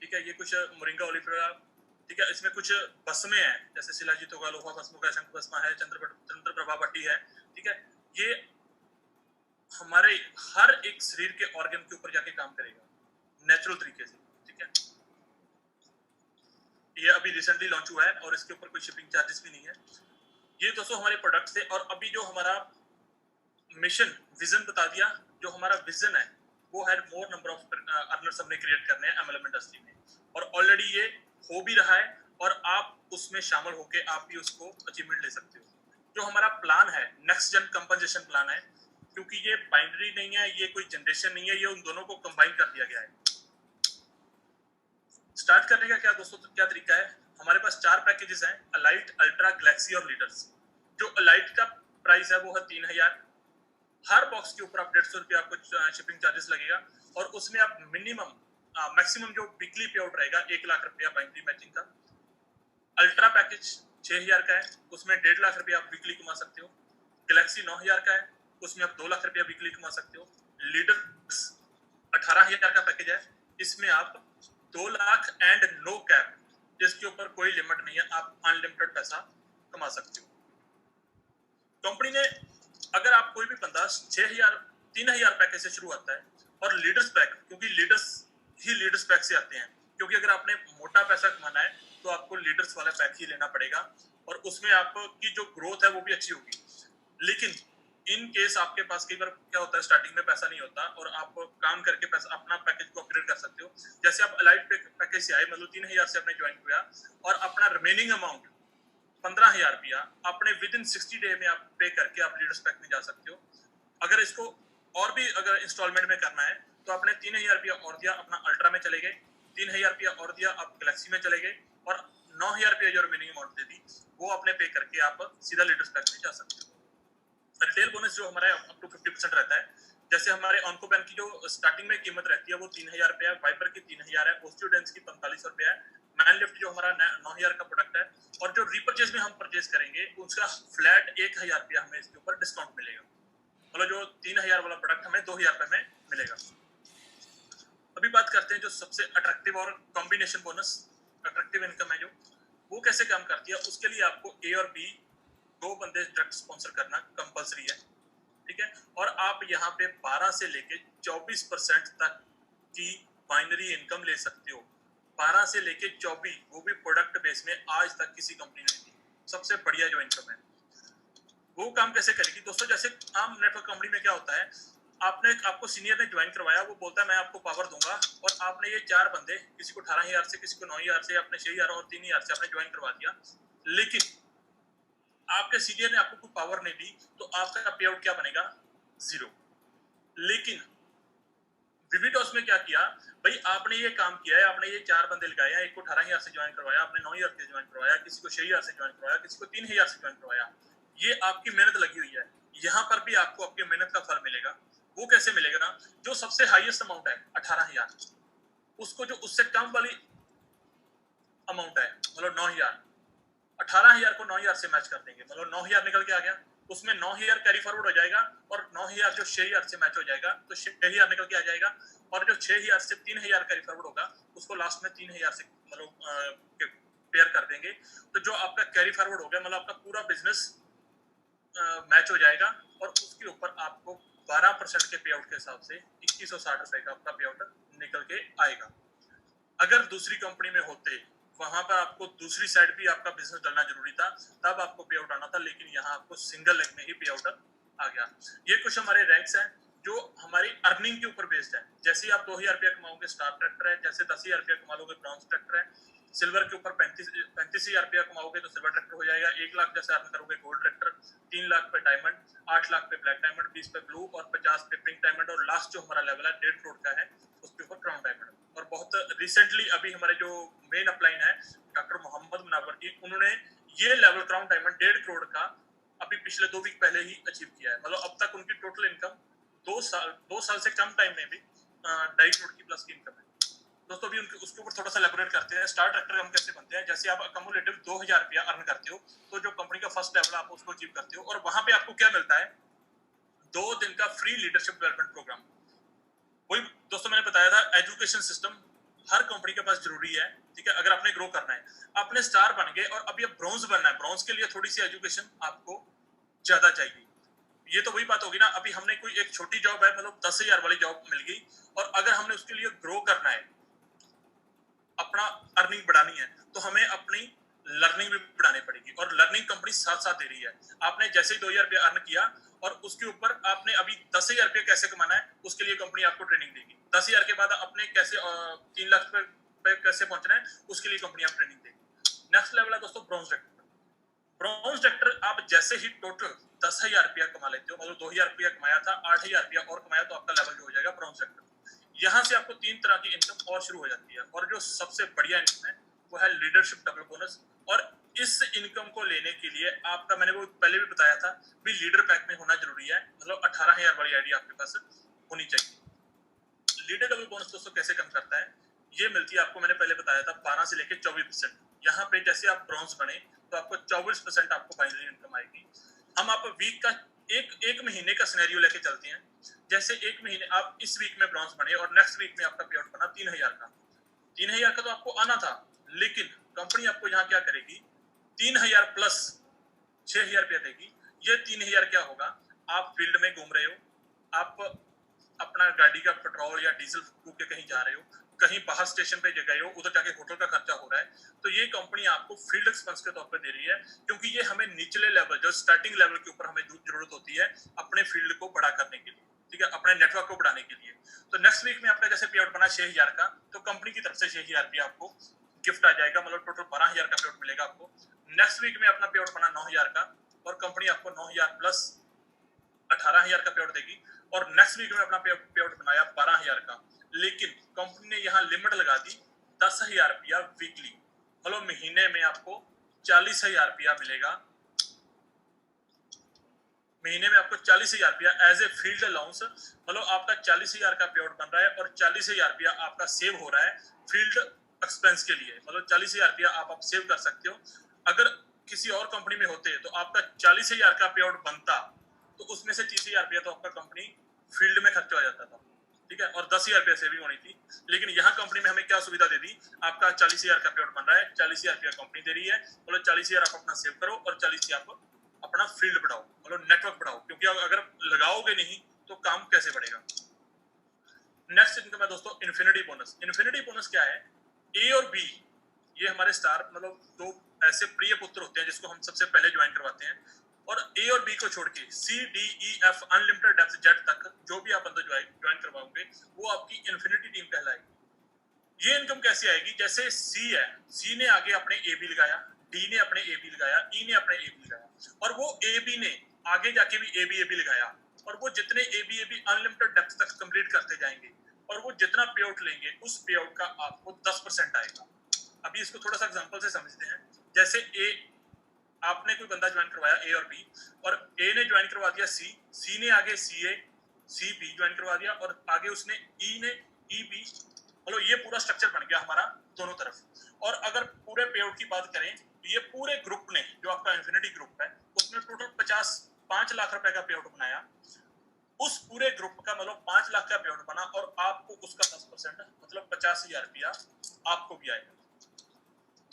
ठीक है। ये कुछ मोरिंगा ओलिफेरा, ठीक है, इसमें कुछ भस्में हैं, जैसे शिलाजीत होगा, लोहा भस्म होगा, शंख भस्म है, चंद्र प्रभा भट्टी है, ठीक है। ये हमारे हर एक शरीर के ऑर्गन के ऊपर जाके काम करेगा नेचुरल तरीके से, ठीक है। ये अभी रिसेंटली लॉन्च हुआ है और इसके ऊपर कोई शिपिंग चार्जेस भी नहीं है। ये दोस्तों हमारे प्रोडक्ट्स थे। और अभी जो हमारा मिशन विजन बता दिया, जो हमारा विजन है वो है मोर नंबर ऑफ अर्नर्स हमने क्रिएट करने हैं एमएलएम इंडस्ट्री में, और ऑलरेडी ये हो भी रहा है और आप उसमें शामिल होके आप भी उसको अचीवमेंट ले सकते हो। जो हमारा प्लान है नेक्स्ट जन कंपनसेशन प्लान है, क्योंकि ये बाइनरी नहीं है, ये कोई जनरेशन नहीं है, ये उन दोनों को कंबाइन कर दिया गया है। स्टार्ट करने का क्या दोस्तों क्या तरीका है, हमारे पास 4 पैकेजेस हैं, अलाइट, अल्ट्रा, गैलेक्सी और लीडर्स। जो अलाइट का प्राइस है वो है 3000, हर बॉक्स के ऊपर आप 150 रुपये आपको शिपिंग चार्जेस लगेगा और उसमें आप मिनिमम मैक्सिमम जो वीकली पे आउट रहेगा 1 लाख रुपया बाइनरी मैचिंग का। अल्ट्रा पैकेज 6000 का है, उसमें 1.5 लाख रुपया आप वीकली कमा सकते हो। गैलेक्सी 9000 का है, उसमें आप 2 लाख रुपया वीकली कमा सकते हो। लीडर्स 18000 का पैकेज है, इसमें आप 2 लाख एंड नो कैप, जिसके ऊपर कोई लिमिट नहीं है, आप अनलिमिटेड पैसा कमा सकते हो। कंपनी ने अगर आप कोई भी बंदा 3000 पैकेज से शुरू आता है और लीडर्स पैक, क्योंकि लीडर्स पैक से आते हैं, क्योंकि अगर आपने मोटा पैसा कमाना है तो आपको लीडर्स वाला पैक ही लेना पड़ेगा और उसमें आपकी जो ग्रोथ है वो भी अच्छी होगी। लेकिन इन केस आपके पास कई बार क्या होता है, स्टार्टिंग में पैसा नहीं होता और आप काम करके पैसा अपना पैकेज को अपग्रेड कर सकते हो। जैसे आप अलाइट पैकेज से आए, मतलब 3000 से आपने ज्वाइन किया और अपना रिमेनिंग अमाउंट 15000 रुपया अपने विद इन 60 डे में आप पे करके आप लीडर्स पैक में जा सकते हो। अगर इसको और भी अगर इंस्टॉलमेंट में करना है तो आपने 3000 रुपया और दिया, अपना अल्ट्रा में चले गए, 3000 रुपया और दिया, आप गैलेक्सी में चले गए और 9000 रुपया जो रिमेनिंग अमाउंट दे दी वो आपने पे करके आप सीधा लीडर्स पैक में जा सकते हो। रिटेल बोनस जो हमारा अप टू 50% रहता है, जैसे हमारे ऑन्कोपेन की जो स्टार्टिंग में कीमत रहती है वो 3000 रुपया है, वाइपर की 3000 है, ओस्टियोडेंस की 4500 रुपया है, मैनलिफ्ट जो हमारा 9000 का प्रोडक्ट है, और जो रीपरचेज में हम परचेज करेंगे उसका फ्लैट 1000 रुपया हमें इसके ऊपर डिस्काउंट मिलेगा। मतलब जो 3000 वाला प्रोडक्ट हमें 2000 रुपये में मिलेगा। अभी बात करते हैं जो सबसे अट्रैक्टिव और कॉम्बिनेशन बोनस, अट्रैक्टिव इनकम है जो, वो कैसे काम करती है। उसके लिए आपको ए और बी 2 बंदे डायरेक्ट स्पॉन्सर करना कंपलसरी है, ठीक है। और आप यहाँ पे 12 से लेके 24% तक की बाइनरी इनकम ले सकते हो। 12 से लेके 24, वो भी प्रोडक्ट बेस में आज तक किसी कंपनी ने नहीं दी। सबसे बढ़िया जो इनकम है वो काम कैसे करेगी दोस्तों। जैसे आम नेटवर्क कंपनी में क्या होता है, आपको सीनियर ने ज्वाइन करवाया, वो बोलता है मैं आपको पावर दूंगा, और आपने ये 4 बंदे, किसी को 18000 से, किसी को 9000 से, अपने 6000 और 3000 से आपने ज्वाइन करवा दिया, लेकिन आपके सीनियर ने आपको कोई पावर नहीं दी तो आपका पे आउट क्या बनेगा, 0। लेकिन विविटॉस में क्या किया भाई, आपने ये काम किया है, आपने ये 4 बंदे लगाए हैं, एक को 18,000 से ज्वाइन करवाया, आपने 9,000 से ज्वाइन करवाया, किसी को 6,000 से ज्वाइन करवाया, किसी को 3,000 से ज्वाइन करवाया, ये आपकी मेहनत लगी हुई है। यहाँ पर भी आपको आपकी मेहनत का फल मिलेगा। वो कैसे मिलेगा? जो सबसे हाईएस्ट अमाउंट है 18,000, उसको जो उससे कम वाली अमाउंट है मतलब 9,000, 18,000 को 9,000 से मैच कर देंगे, मतलब 9,000 निकल के आ गया, उसमें 9,000 कैरी फॉरवर्ड हो जाएगा और 9,000 जो 6,000 से मैच हो जाएगा तो 6,000 निकल के आ जाएगा, और जो 6,000 से 3,000 कैरी फॉरवर्ड होगा उसको लास्ट में 3,000 से मतलब पेयर कर देंगे। तो जो आपका कैरी फॉरवर्ड हो गया मतलब आपका पूरा बिजनेस मैच हो जाएगा, और उसके ऊपर आपको 12% के पे आउट के हिसाब से 2160 रुपए का आपका पे आउट निकल के आएगा। अगर दूसरी कंपनी में होते, वहां पर आपको दूसरी साइड भी आपका बिजनेस डालना जरूरी था, तब आपको पे आउट आना था, लेकिन यहाँ आपको सिंगल लेग में ही पे आउट आ गया। ये कुछ हमारे रैंक्स हैं जो हमारी अर्निंग के ऊपर बेस्ड है। जैसे आप 2,000 रुपया कमाओगे स्टार ट्रैक्टर है, जैसे 10,000 रुपया कमा लोगे ब्रॉन्ज ट्रैक्टर है, सिल्वर के ऊपर 35,000 रुपया कमाओगे तो सिल्वर ट्रैक्टर हो जाएगा, 1 लाख जैसे अर्न करोगे गोल्ड ट्रैक्टर, 3 लाख पे डायमंड, 8 लाख पे ब्लैक डायमंड, 20 पे ब्लू और 50 पे पिंक डायमंड, और लास्ट जो हमारा लेवल है 1.5 करोड़ का है उसके ऊपर क्राउन डायमंड। और बहुत रिसेंटली अभी हमारे जो मेन अपलाइन है डॉक्टर मोहम्मद मुनावर जी, उन्होंने ये लेवल क्राउन डायमंड 1.5 करोड़ का अभी पिछले 2 वीक पहले ही अचीव किया है। मतलब अब तक उनकी टोटल इनकम 2 साल से कम टाइम में भी 2.5 करोड़ की प्लस की इनकम है। दोस्तों अभी उनके उसके ऊपर थोड़ा सा एलैबोरेट करते हैं। स्टार ट्रैक्टर हम कैसे बनते हैं? जैसे आप अकमुलेटिव 2,000 रुपया अर्न करते हो तो जो कंपनी का फर्स्ट लेवल आप उसको अचीव करते हो, और वहां पे आपको क्या मिलता है, 2 दिन का फ्री लीडरशिप डेवलपमेंट प्रोग्राम। वही दोस्तों मैंने बताया था, एजुकेशन सिस्टम हर कंपनी के पास जरूरी है, ठीक है। अगर आपने ग्रो करना है, आपने स्टार बन गए और अभी अब ब्रॉन्ज बनना है, ब्रॉन्ज के लिए थोड़ी सी एजुकेशन आपको ज्यादा चाहिए। ये तो वही बात होगी ना, अभी हमने कोई एक छोटी जॉब है मतलब 10,000 वाली जॉब मिल गई, और अगर हमने उसके लिए ग्रो करना है, अपना अर्निंग बढ़ानी है, तो हमें अपनी लर्निंग भी बढ़ानी पड़ेगी, और लर्निंग कंपनी साथ साथ दे रही है। आपने जैसे ही 2,000 रुपया अर्न किया और उसके ऊपर आपने अभी 10,000 रुपया कैसे कमाना है उसके लिए कंपनी आपको ट्रेनिंग देगी। 10,000 के बाद अपने कैसे 3 लाख पे कैसे पहुंचना है उसके लिए कंपनी आपको ट्रेनिंग देगी। नेक्स्ट लेवल है दोस्तों ब्रॉन्ज ट्रैक्टर। ब्रॉन्ज ट्रैक्टर आप जैसे ही टोटल 10,000 रुपया कमा लेते हो, मतलब 2,000 रुपया कमाया था, 8,000 रुपया और कमाया तो आपका लेवल जो हो जाएगा ब्रॉन्ज ट्रैक्टर। यहाँ से आपको 3 तरह की इनकम और शुरू हो जाती है, और जो सबसे बढ़िया इनकम है वो है लीडरशिप डबल बोनस। और इस इनकम को लेने के लिए आपका, मैंने वो पहले भी बताया था, भी लीडर पैक में होना जरूरी है, मतलब 18,000 वाली आईडी आपके पास होनी चाहिए। लीडर डबल बोनस दोस्तों कैसे कम करता है? ये मिलती है आपको, मैंने पहले बताया था 12 से लेकर 24%। यहाँ पे जैसे आप ब्रॉन्ज बने तो आपको 24% आपको फाइनली इनकम आएगी। हम आप वीक का एक महीने का सिनेरियो लेके चलते हैं। जैसे एक महीने आप इस वीक में ब्रॉन्ज बने और नेक्स्ट वीक में आपका पे आउट बना 3,000 का। 3,000 का तो आपको आना था, लेकिन कंपनी आपको यहाँ क्या करेगी, 3,000 प्लस 6,000 रुपया देगी। ये 3,000 क्या होगा, आप फील्ड में घूम रहे हो, आप अपना गाड़ी का पेट्रोल या डीजल फूक के कहीं जा रहे हो, कहीं बाहर स्टेशन पे गए हो, उधर जाके होटल का खर्चा हो रहा है, तो ये कंपनी आपको फील्ड एक्सपेंस के तौर पे दे रही है, क्योंकि ये हमें निचले लेवल, जो स्टार्टिंग लेवल के ऊपर हमें जरूरत होती है अपने फील्ड को बड़ा करने के लिए, ठीक है, अपने नेटवर्क को बढ़ाने के लिए। तो नेक्स्ट वीक में आपका जैसे पे आउट बना 6,000 का, तो कंपनी की तरफ से 6,000 रुपया आपको गिफ्ट आ जाएगा, मतलब टोटल 12,000 का पे आउट मिलेगा आपको। नेक्स्ट वीक में अपना पे आउट बना 9,000 का, और कंपनी आपको 9,000 प्लस 18,000 का पे आउट देगी। और नेक्स्ट वीक में अपना पे आउट बनाया 12,000 का, लेकिन कंपनी ने यहाँ लिमिट लगा दी 10,000 रुपया वीकली, मतलब महीने में आपको 40,000 रुपया मिलेगा। महीने में आपको 40,000 रुपया एज ए फील्ड अलाउंस, मतलब आपका 40,000 का पे आउट बन रहा है और 40,000 रुपया आपका सेव हो रहा है फील्ड एक्सपेंस के लिए, मतलब 40,000 रुपया आप सेव कर सकते हो। अगर किसी और कंपनी में होते तो आपका 40,000 का पे आउट बनता, तो उसमें से 30,000 रुपया तो आपका कंपनी फील्ड में खर्चा हो जाता था, ठीक है, और 10,000 रुपया सेविंग होनी थी। लेकिन यहाँ कंपनी में हमें क्या सुविधा दे दी, आपका 40,000 का पे आउट बन रहा है, 40,000 रुपया कंपनी दे रही है, मतलब 40,000 आप अपना सेव करो और 40,000 आप अपना फील्ड बढ़ाओ, मतलब नेटवर्क बढ़ाओ, क्योंकि अगर लगाओगे नहीं तो काम कैसे बढ़ेगा। नेक्स्ट इनकम है दोस्तों इन्फिनिटी बोनस। इन्फिनिटी बोनस क्या है, ए और बी ये हमारे स्टार, मतलब दो ऐसे प्रिय पुत्र होते हैं जिसको हम सबसे पहले ज्वाइन करवाते हैं, और ए और बी को छोड़ के C D E F unlimited depth Z तक जो भी आप बंदा ज्वाइन करवाओगे वो आपकी इन्फिनिटी टीम कहलाएगी। ये इनकम कैसे आएगी, जैसे सी है, सी ने आगे अपने ए बी लगाया, डी ने अपने ए बी लगाया, ई ने अपने ए बी लगाया, और वो ए बी ने आगे जाके भी ए बी लगाया, और वो जितने ए बी अनलिमिटेड डेप्थ तक कंप्लीट करते जाएंगे, और वो जितना पे आउट लेंगे उस पे आउट का आपको 10% आएगा। अभी इसको थोड़ा सा एग्जांपल से समझते हैं। जैसे ए, आपने कोई बंदा ज्वाइन करवाया ए और बी, और ए ने ज्वाइन करवा दिया सी, सी ने आगे सी ए सी बी ज्वाइन करवा दिया, और आगे उसने ई ने ई बी, मतलब ये पूरा स्ट्रक्चर बन गया हमारा दोनों तरफ। और अगर पूरे पे आउट की बात करें तो ये पूरे ग्रुप ने, जो आपका इन्फिनिटी ग्रुप है, उसने टोटल 5 लाख रुपए का पे आउट बनाया। उस पूरे ग्रुप का मतलब 5 लाख का पे आउट बना, और आपको उसका 10% मतलब 50,000 रुपया आपको भी आएगा।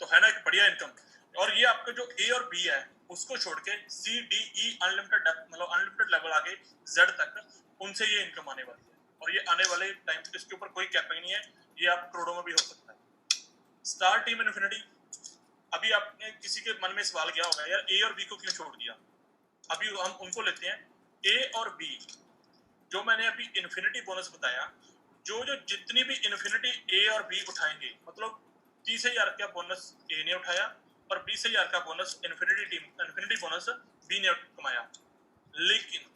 तो है ना एक बढ़िया इनकम। और ये आपका जो ए और बी है उसको छोड़ के सी डी ई अनलिमिटेड मतलब अनलिमिटेड लेवल आगे जेड तक, उनसे ये इनकम आने वाली है। और ये आने वाले टाइम पे इसके ऊपर कोई कैपिंग नहीं है, ये आप करोड़ों में भी हो सकता है। स्टार टीम इन्फिनिटी, अभी आपने किसी के मन में सवाल गया होगा यार ए और बी को क्यों छोड़ दिया। अभी हम उनको लेते हैं। ए और बी, जो मैंने अभी इन्फिनिटी बोनस बताया, जो जितनी भी इन्फिनिटी ए और बी उठाएंगे, मतलब 30,000 का बोनस ए ने उठाया और 20,000 का बोनस इन्फिनिटी बोनस बी ने कमाया, लेकिन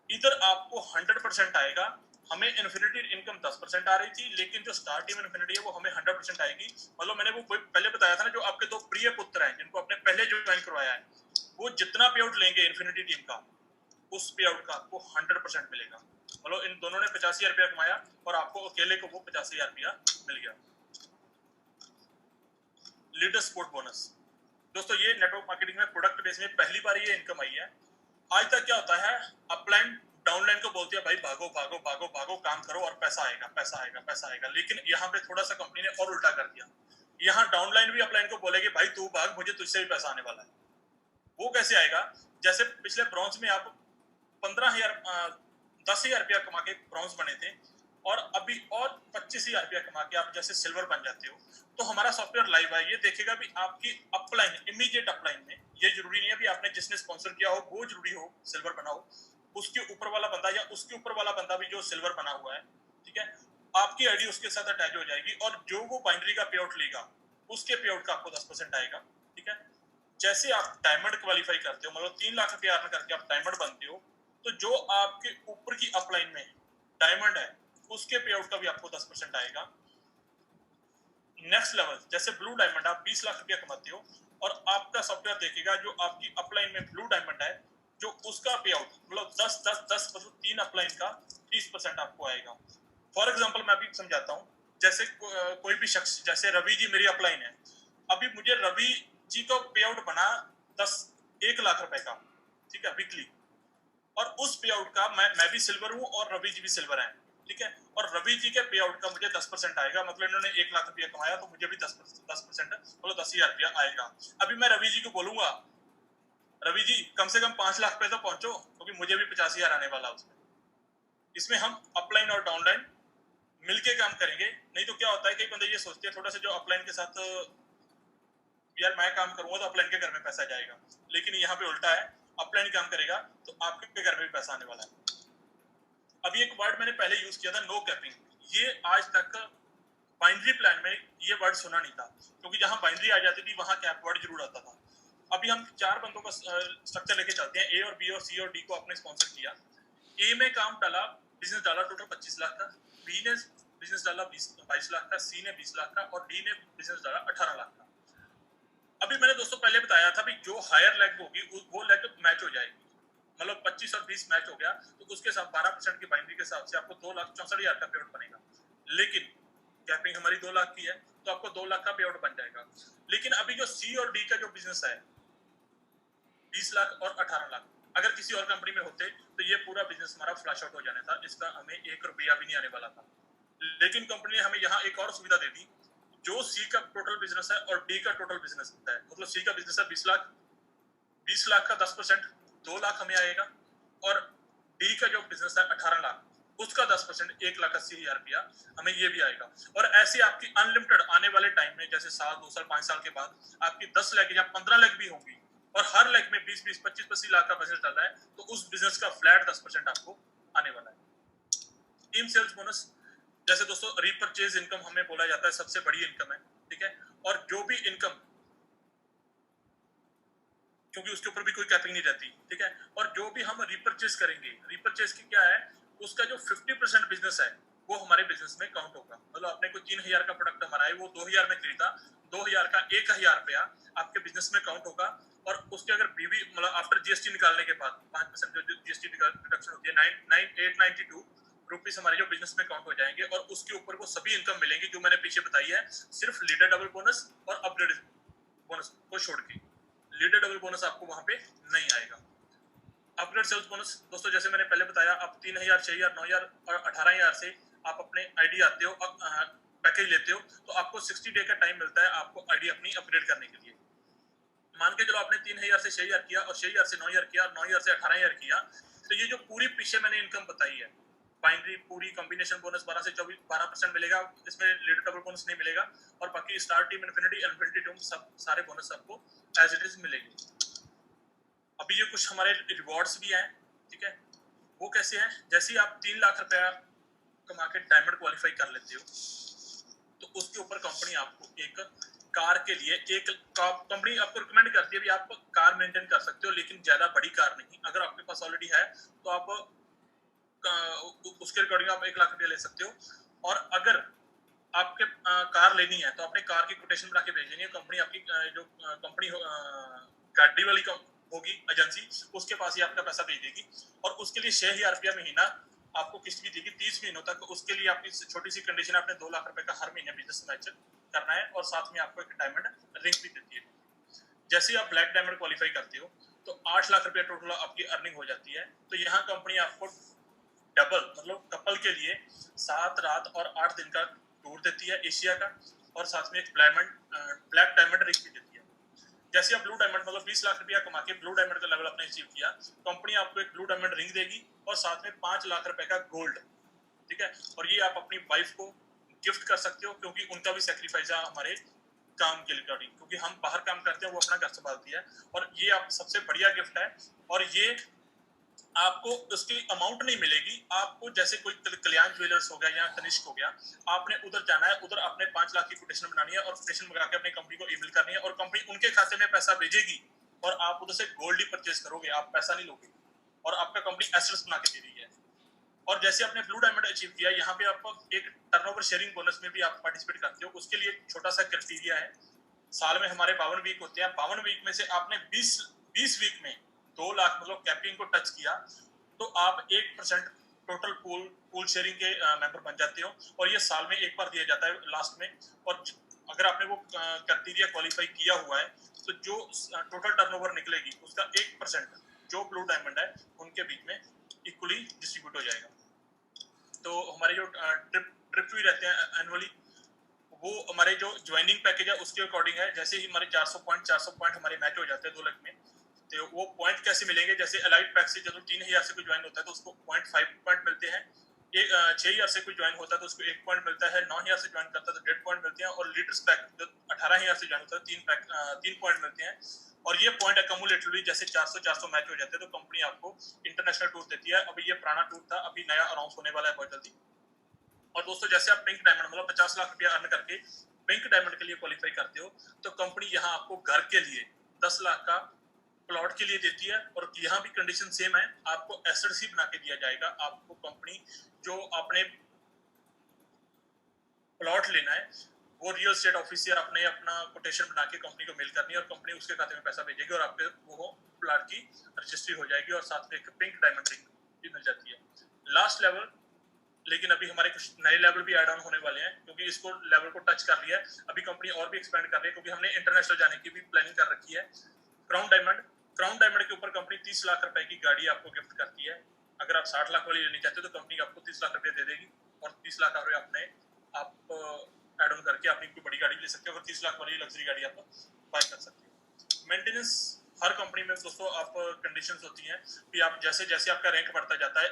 इधर आपको 100% आएगा। हमें इन्फिनिटी इनकम 10% आ रही थी, लेकिन जो स्टार टीम इन्फिनिटी है वो हमें 100% आएगी। मतलब मैंने वो पहले बताया था ना, जो आपके 2 प्रिय पुत्र हैं जिनको आपने पहले जो ज्वाइन करवाया है, वो जितना पे आउट लेंगे इन्फिनिटी टीम का, उस पे आउट का आपको 100% मिलेगा। मतलब इन दोनों ने 85,000 रुपया कमाया और आपको अकेले को वो 85,000 रुपया मिल गया। लीडर सपोर्ट बोनस, दोस्तों ये नेटवर्क मार्केटिंग में प्रोडक्ट बेस में पहली बार ये इनकम आई है। आज तक क्या होता है, अपलाइन डाउनलाइन को बोलती है भाई भागो भागो भागो भागो, काम करो और पैसा आएगा पैसा आएगा पैसा आएगा। लेकिन यहाँ पे थोड़ा सा कंपनी ने और उल्टा कर दिया। यहाँ डाउनलाइन भी अपलाइन को बोलेगी भाई तू भाग, मुझे तुझसे भी पैसा आने वाला है। वो कैसे आएगा, जैसे पिछले ब्रॉन्ज में आप 10,000 रुपया कमा के ब्रॉन्ज बने थे, और अभी और 25,000 रुपया कमा के आप जैसे सिल्वर बन जाते हो, तो हमारा सॉफ्टवेयर लाइव है, ये देखेगा भी आपकी अपलाइन, इमीडिएट अपलाइन में, ये जरूरी नहीं है भी आपने जिसने स्पॉन्सर किया हो वो जरूरी हो सिल्वर बना हो, उसके ऊपर वाला बंदा या उसके ऊपर वाला बंदा भी जो सिल्वर बना हुआ है, ठीक है, आपकी आईडी उसके साथ अटैच हो जाएगी, और जो वो बाइनरी का पे आउट लेगा उसके पे आउट का आपको 10% आएगा। ठीक है, जैसे आप डायमंड क्वालिफाई करते हो, मतलब 3 लाख रुपया अर्न करके आप डायमंड बनते हो, तो जो आपके ऊपर की अपलाइन में डायमंड है उसके पे आउट का भी आपको 10% आएगा। नेक्स्ट लेवल, जैसे ब्लू डायमंड, आप 20 लाख रुपया कमाते हो, और आपका सॉफ्टवेयर देखेगा जो आपकी अपलाइन में ब्लू डायमंड है, जो उसका पे आउट मतलब 10 मतलब 3 अपलाइन का 30% आपको आएगा। फॉर एग्जाम्पल मैं अभी समझाता हूँ, जैसे कोई भी शख्स, जैसे रवि जी मेरी अपलाइन है, अभी मुझे रवि जी का पे आउट बना 1 लाख रुपए का, ठीक है, वीकली, और उस पे आउट का मैं भी सिल्वर हूँ और रवि जी भी सिल्वर है, ठीक है, और रवि जी के पे आउट का मुझे 10% आएगा। मतलब इन्होंने 1 लाख रुपया कमाया तो मुझे भी 10% मतलब 10,000 रुपया आएगा। अभी मैं रवि जी को बोलूंगा रवि जी कम से कम 5 लाख पे तो पहुंचो, क्योंकि मुझे भी 50,000 आने वाला उसमें। इसमें हम अपलाइन और डाउनलाइन मिलके काम करेंगे। नहीं तो क्या होता है, कई बंदे ये सोचते हैं थोड़ा सा जो अपलाइन के साथ यार मैं काम करूंगा तो अपलाइन के घर में पैसा जाएगा, लेकिन यहाँ पे उल्टा है, अपलाइन काम करेगा तो आपके घर में भी पैसा आने वाला है। अभी एक वर्ड मैंने पहले यूज किया था, नो कैपिंग, ये आज तक बाइनरी प्लान में ये वर्ड सुना नहीं था, क्योंकि जहां बाइनरी आ जाती थी वहां कैप वर्ड जरूर आता था। अभी हम 4 बंदों का स्ट्रक्चर लेके चलते हैं, ए और बी और सी और डी को आपने स्पॉन्सर किया। ए में काम डाला, बिजनेस डाला टोटल 25 लाख का, बी ने बिजनेस डाला 22 लाख का, सी ने 20 लाख का, और डी ने बिजनेस डाला 18 लाख का। अभी मैंने दोस्तों पहले बताया था भी जो हायर लेग होगी वो लेग मैच हो जाएगी, मतलब 25 और 20 मैच हो गया तो उसके साथ 12% की बाइनरी के हिसाब से आपको 2,64,000 का पे आउट बनेगा। लेकिन कैपिंग हमारी 2 लाख की है तो आपको 2 लाख का पे आउट बन जाएगा। लेकिन अभी जो सी और डी का जो बिजनेस है 20 लाख और 18 लाख, अगर किसी और कंपनी में होते तो ये पूरा बिजनेस हमारा फ्लैश आउट हो जाना था, इसका हमें 1 रुपया भी नहीं आने वाला था। लेकिन कंपनी ने हमें यहाँ एक और सुविधा दे दी, जो सी का टोटल बिजनेस है और डी का टोटल बिजनेस है, मतलब सी का बिजनेस है 20 लाख का 10% 2 लाख हमें आएगा, और डी का जो बिजनेस है 18 लाख उसका 10% 1,80,000 रुपया हमें ये भी आएगा। और ऐसे आपकी अनलिमिटेड आने वाले टाइम में, जैसे साल 2 साल 5 साल के बाद आपकी 10 लाख या 15 लाख भी होंगी, और हर लाख में 20-20 25-25 लाख का बिजनेस चल रहा है, तो उस बिजनेस का फ्लैट 10% आपको आने वाला है। टीम सेल्स बोनस, जैसे दोस्तों रीपरचेज इनकम हमें बोला जाता है सबसे बड़ी इनकम है, ठीक है, और जो भी इनकम क्योंकि उसके ऊपर भी कोई कैपिंग नहीं रहती, ठीक है। और जो भी हम रिपर्चेस करेंगे, रिपर्चेस की क्या है, उसका जो 50% बिजनेस है वो हमारे बिजनेस में काउंट होगा। मतलब आपने कोई 3,000 का प्रोडक्ट हमारा है, वो 2,000 में खरीदा, 2,000 का 1,000 रुपया आपके बिजनेस में काउंट होगा। और उसके अगर बीवी मतलब आफ्टर जीएसटी निकालने के बाद 5% जो जीएसटी डिडक्शन होती है, 892 रुपीस हमारे जो बिजनेस में काउंट हो जाएंगे। और उसके ऊपर वो सभी इनकम मिलेंगी जो मैंने पीछे बताई है, सिर्फ लीडर डबल बोनस और अपग्रेड बोनस को छोड़ के। लीडर डबल बोनस आपको वहां पे नहीं आएगा। अपग्रेड सेल्स बोनस दोस्तों, जैसे मैंने पहले बताया, आप 3,000, 6,000, 9,000 और 18,000 से आप अपने आईडी आते हो, पैकेज लेते हो, तो आपको 60 डे का टाइम मिलता है आपको आईडी अपनी अपग्रेड करने के लिए। मान के चलो आपने 3,000 से 6,000 किया और 6,000 से 9,000 किया और 9,000 से 18,000 किया, तो ये जो पूरी पीछे मैंने इनकम बताई है, बाइनरी पूरी कॉम्बिनेशन बोनस 12 से 24 12% मिलेगा, इसमें लीडर डबल बोनस नहीं मिलेगा। और बाकी star team, infinity, infinity team, सब सारे बोनस आपको एज इट इज मिलेंगे। अभी ये कुछ हमारे रिवॉर्ड्स भी हैं, ठीक है। वो कैसे हैं, जैसे ही आप 3 लाख रुपया कमा के डायमंड क्वालिफाई कर लेते हो, तो उसके ऊपर कंपनी आपको एक कार के लिए, एक कंपनी आपको रिकमेंड करती है भी आप कार मेंटेन कर सकते हो, लेकिन ज्यादा बड़ी कार नहीं। अगर आपके पास ऑलरेडी है तो आप उसके अकॉर्डिंग आप 1 लाख रुपया ले सकते हो। और अगर आपके कार लेनी है तो अपने कार की कोटेशन बना के भेजेंगे, कंपनी आपकी जो कंपनी गाड़ी वाली होगी एजेंसी, उसके पास ही आपका पैसा भेज देगी। और उसके लिए 6,000 रुपया महीना आपको किस्त भी देगी 30 महीनों तक। उसके लिए आपकी छोटी सी कंडीशन है, आपने 2 लाख रुपए का हर महीने बिजनेस मैच करना है, और साथ में आपको एक डायमंड रिंग भी देती है। जैसे ही आप ब्लैक डायमंड क्वालिफाई करते हो तो 8 लाख रुपया टोटल आपकी अर्निंग हो जाती है। तो यहाँ कंपनी आपको डबल, मतलब कपल के लिए 7 रात और 8 दिन का टूर देती है एशिया का, और साथ में एक ब्लैक डायमंड रिंग भी देती है। जैसे आप ब्लू डायमंड मतलब 20 लाख रुपया कमा के ब्लू डायमंड का लेवल आपने अचीव किया, कंपनी आपको एक ब्लू डायमंड रिंग देगी और साथ में 5 लाख रुपए का गोल्ड, ठीक है। और ये आप अपनी वाइफ को गिफ्ट कर सकते हो, क्योंकि उनका भी सेक्रीफाइस है हमारे काम के रिगार्डिंग, क्योंकि हम बाहर काम करते हैं, वो अपना घर संभालती है। और ये आप सबसे बढ़िया गिफ्ट है। और ये आपको उसकी अमाउंट नहीं मिलेगी, आपको जैसे कोई कल्याण ज्वेलर्स हो गया या तनिष्क हो गया, आपने उधर जाना है, उधर आपने 5 लाख की कोटेशन बनानी है और कोटेशन मंगा के अपनी कंपनी को ईमेल करनी है, और कंपनी उनके खाते में पैसा भेजेगी और आप उधर से गोल्ड ही परचेज करोगे, आप पैसा नहीं लोगे। और आपका कंपनी एसेट्स बना के दे रही है। और जैसे आपने ब्लू डायमंड अचीव किया, यहाँ पे आपको एक टर्नओवर शेयरिंग बोनस में भी आप पार्टिसिपेट करते हो। उसके लिए छोटा सा क्राइटेरिया है, साल में हमारे 52 वीक होते हैं, 52 वीक में से आपने 20 वीक में 2 लाख मतलब कैपिंग को टच किया, तो आप 1% टोटल पूल शेयरिंग के मेंबर बन जाते हो। और ये साल में एक बार दिया जाता है लास्ट में। और अगर आपने वो क्राइटेरिया क्वालिफाई किया हुआ है, तो जो टोटल टर्नओवर निकलेगी उसका 1% जो ब्लू डायमंड है उनके बीच में इक्वली डिस्ट्रीब्यूट हो जाएगा। तो हमारे जो ट्रिप भी रहते हैं एनुअली, वो हमारे जो ज्वाइनिंग पैकेज है उसके अकॉर्डिंग है। जैसे ही हमारे 400 पॉइंट हमारे मैच हो जाते हैं 2 लाख में, तो वो पॉइंट कैसे मिलेंगे, जैसे अलाइट पैक से जब 3,000 से कोई ज्वाइन होता है तो उसको 0.5 पॉइंट मिलते हैं। 6,000 से कोई ज्वाइन होता है तो उसको 1 पॉइंट मिलता है, 9,000 से ज्वाइन करता है तो 1.5 पॉइंट मिलते हैं, और लीडर्स पैक जो 18,000 से ज्वाइन होता है 3 पॉइंट मिलते हैं। और ये पॉइंट अकमुलेटिवली जैसे 400 मैच हो जाते हैं तो कंपनी आपको इंटरनेशनल टूर देती है। अभी ये पुराना टूर था, अभी नया अनाउंस होने वाला है बहुत जल्दी। और दोस्तों, जैसे आप पिंक डायमंड मतलब 50 लाख रुपया अर्न करके पिंक डायमंड के लिए क्वालिफाई करते हो, तो कंपनी यहाँ आपको घर के लिए 10 लाख का प्लॉट के लिए देती है। और यहाँ भी कंडीशन सेम है, आपको एसेट्स ही बना के दिया जाएगा। आपको कंपनी जो आपने प्लॉट लेना है वो रियल एस्टेट ऑफिस से आपने अपना कोटेशन बना के कंपनी को मेल करनी है, और कंपनी उसके खाते में पैसा भेजेगी और आपके वो प्लॉट की रजिस्ट्री हो जाएगी, और साथ में एक पिंक डायमंड रिंग भी मिल जाती है। लास्ट लेवल, लेकिन अभी हमारे कुछ नए लेवल भी ऐड ऑन होने वाले हैं, क्योंकि इसको लेवल को टच कर लिया है। अभी कंपनी और भी एक्सपेंड कर रही है, क्योंकि हमने इंटरनेशनल जाने की भी प्लानिंग कर रखी है। क्राउन डायमंड के ऊपर कंपनी 30 लाख रुपए की गाड़ी आपको गिफ्ट करती है। अगर आप 60 लाख वाली लेनी चाहते हो तो कंपनी आपको 30 लाख रुपए दे देगी, और 30 लाख रुपए अपने आप ऐड ऑन करके अपनी कोई बड़ी गाड़ी ले सकते हो, और 30 लाख वाली लग्जरी गाड़ी आप बाय कर सकते हो। मेंटेनेंस हर कंपनी में दोस्तों आप कंडीशंस होती हैं कि आप जैसे जैसे आपका रैंक बढ़ता जाता है,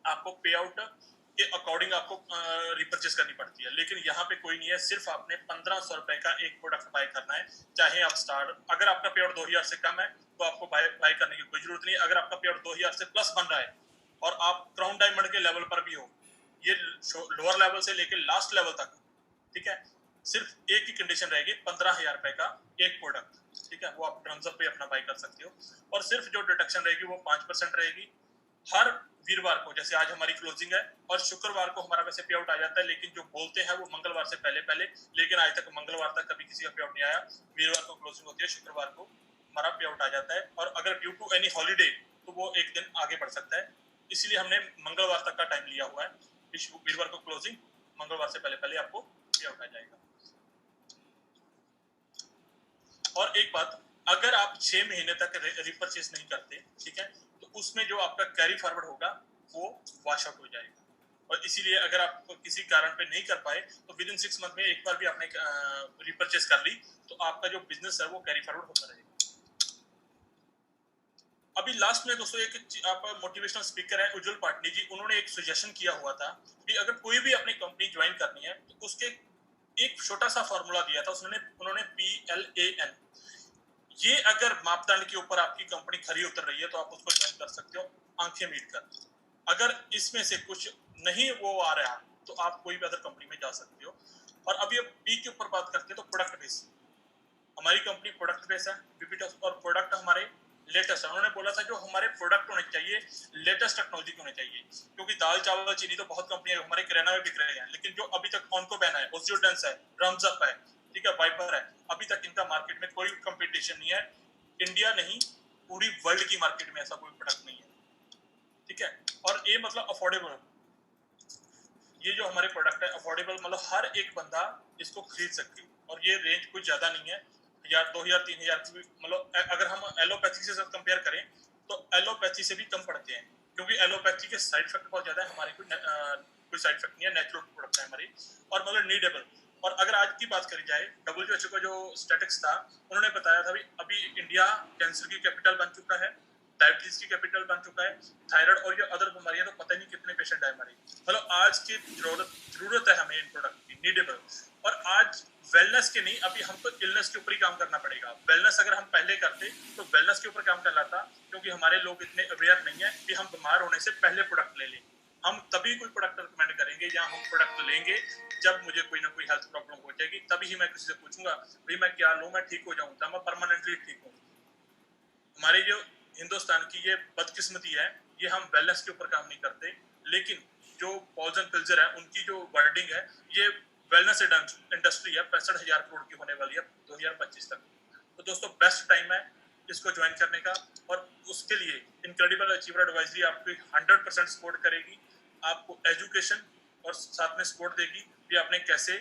आपको पे आउट के अकॉर्डिंग आपको रिपर्चेस करनी पड़ती है। लेकिन यहाँ पे कोई नहीं है, सिर्फ आपने 1,500 रुपए का एक प्रोडक्ट बाय करना है, चाहे आप स्टार, अगर आपका पे आउट 2,000 से कम है तो आपको बाय करने की कोई जरूरत नहीं है। अगर आपका पे आउट 2,000 से प्लस बन रहा है और आप क्राउन डायमंड के लेवल पर भी हो, ये लोअर लेवल से लेकर लास्ट लेवल तक, ठीक है, सिर्फ एक ही कंडीशन रहेगी, 15,000 रुपए का एक प्रोडक्ट। ठीक है, वो आप ड्रम्स अप पे अपना बाई कर सकते हो। और सिर्फ जो डिडक्शन रहेगी वो 5% रहेगी हर वीरवार को। जैसे आज हमारी क्लोजिंग है और शुक्रवार को हमारा वैसे पे आउट आ जाता है, लेकिन जो बोलते हैं वो मंगलवार से पहले पहले, लेकिन आज तक मंगलवार तक कभी किसी का पे आउट नहीं आया। वीरवार को क्लोजिंग होती है, शुक्रवार को हमारा पे आउट आ जाता है, और अगर ड्यू टू एनी हॉलीडे तो वो एक दिन आगे बढ़ सकता है। इसलिए हमने मंगलवार तक का टाइम लिया हुआ है। वीरवार को क्लोजिंग, मंगलवार से पहले पहले आपको पे आउट आ जाएगा। और एक बात, अगर आप 6 महीने तक रिपर्चेस नहीं करते, ठीक है, तो उसमें जो आपका कैरी फॉरवर्ड होगा वो वॉश आउट हो जाएगा। और इसीलिए अगर आप किसी कारण पे नहीं कर पाए तो विद इन 6 मंथ में एक बार भी आपने रिपर्चेस कर ली तो आपका जो बिजनेस है वो कैरी फॉरवर्ड होता रहेगा। अभी लास्ट में दोस्तों एक आप मोटिवेशनल स्पीकर है उज्जवल पाटनी जी, उन्होंने एक सजेशन किया हुआ था कि अगर कोई भी अपनी कंपनी ज्वाइन करनी है तो उसके एक छोटा सा फॉर्मूला दिया था उन्होंने PLAN। ये अगर मापदंड के ऊपर आपकी कंपनी खरी उतर रही है तो आप उसको ज्वाइन कर सकते हो आंखें मीट कर। अगर इसमें से कुछ नहीं वो आ रहा तो आप कोई भी अदर कंपनी में जा सकते हो। और अभी अब पी के ऊपर बात करते हैं तो प्रोडक्ट बेस, हमारी कंपनी प्रोडक्ट बेस है, बीपीटॉस, और प्रोडक्ट हमारे लेटेस्ट है। उन्होंने बोला था जो हमारे प्रोडक्ट होने चाहिए लेटेस्ट टेक्नोलॉजी के होने चाहिए, क्योंकि दाल चावल चीनी तो बहुत कंपनी हमारे किराना में बिक रहे हैं, लेकिन जो अभी तक ऑनकोबैन है, ओजियोडेंस है, ड्रम्स अप है, ठीक है, वाइपर है, अभी तक इनका मार्केट में कोई कंपटीशन नहीं है। इंडिया नहीं पूरी वर्ल्ड की मार्केट में ऐसा कोई प्रोडक्ट नहीं है, ठीक है। और ये मतलब अफोर्डेबल, ये जो हमारे प्रोडक्ट है अफोर्डेबल, मतलब हर एक बंदा इसको खरीद सकती है। और ये रेंज कुछ ज्यादा नहीं है, 1000 2000 3000 की, मतलब अगर हम एलोपैथी से कंपेयर करें तो एलोपैथी से भी कम पड़ते हैं, क्योंकि एलोपैथी के साइड इफेक्ट बहुत ज्यादा है, हमारे कोई साइड इफेक्ट नहीं है, नेचुरल प्रोडक्ट है हमारी, और मतलब नीडेबल। और अगर आज की बात करी जाए, WHO का जो स्टैटिस्टिक्स था, उन्होंने बताया था अभी इंडिया कैंसर की कैपिटल बन चुका है, डायबिटीज की कैपिटल बन चुका है, थायराइड और ये अदर बीमारियां तो पता नहीं कितने पेशेंट है हमारे। मतलब आज की जरूरत है हमें इन प्रोडक्ट की, नीडेबल। और आज वेलनेस के नहीं, अभी हमको इलनेस के ऊपर ही काम करना पड़ेगा। वेलनेस अगर हम पहले करते तो वेलनेस के ऊपर काम करना था, क्योंकि हमारे लोग इतने अवेयर नहीं है कि हम बीमार होने से पहले प्रोडक्ट ले लें। हम तभी कोई प्रोडक्ट रिकमेंड करेंगे या हम प्रोडक्ट लेंगे जब मुझे कोई ना कोई हेल्थ प्रॉब्लम हो जाएगी, तभी ही मैं किसी से पूछूंगा भाई मैं क्या लूं, मैं ठीक हो जाऊं, तब मैं परमानेंटली ठीक हूं। हमारे जो हिंदुस्तान की ये बदकिस्मती है, ये हम वेलनेस के ऊपर काम नहीं करते, लेकिन जो पॉल्स एंड पिल्जर है उनकी जो वर्डिंग है, ये वेलनेस इंडस्ट्री है, 65,000 करोड़ की होने वाली है 2025 तक। तो दोस्तों बेस्ट टाइम है इसको ज्वाइन करने का, और उसके लिए इनक्रेडिबल अचीवर एडवाइजरी आपकी 100% सपोर्ट करेगी, आपको एजुकेशन और साथ में सपोर्ट देगी कि आपने कैसे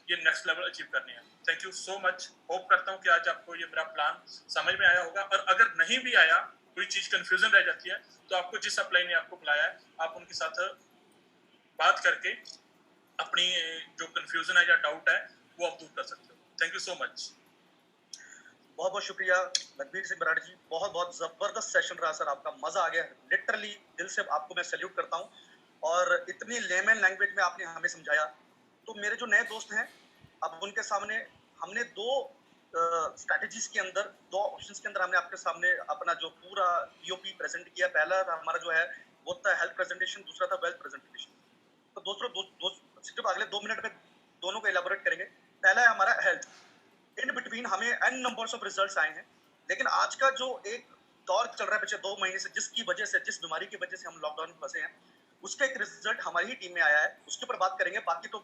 ये नेक्स्ट लेवल अचीव करने हैं। Thank you so much. Hope करता हूँ कि आज आपको ये मेरा प्लान समझ में आया होगा, और अगर नहीं भी आया, कोई चीज कंफ्यूजन रह जाती है, तो आपको जिस अप्लाई ने आपको बुलाया है आप उनके साथ बात करके अपनी जो कंफ्यूजन है या डाउट है वो आप दूर कर सकते हो। Thank you so much. बहुत बहुत शुक्रिया लखबीर सिंह बराड़ जी, बहुत बहुत जबरदस्त सेशन रहा सर आपका, मजा आ गया, लिटरली दिल से आपको मैं सैल्यूट करता हूँ। और इतनी लेमन लैंग्वेज में आपने हमें समझाया। तो मेरे जो नए दोस्त हैं, अब उनके सामने हमने दो स्ट्रैटेजीज के अंदर, दो ऑप्शंस के अंदर हमने आपके सामने अपना जो पूरा पीओपी प्रेजेंट किया। पहला हमारा जो है वो था हेल्थ प्रेजेंटेशन, दूसरा था वेल्थ प्रेजेंटेशन। तो दोस्तों सिर्फ अगले 2 मिनट में दोनों को एलाबोरेट करेंगे। पहला है हमारा हेल्थ। इन बिटवीन हमें n नंबर्स ऑफ रिजल्ट्स आए हैं, लेकिन आज का जो एक दौर चल रहा है पिछले 2 महीने से, जिसकी वजह से, जिस बीमारी की वजह से हम लॉकडाउन में फंसे हैं, उसका एक रिजल्ट हमारी ही टीम में आया है, उसके ऊपर बात करेंगे। बाकी तो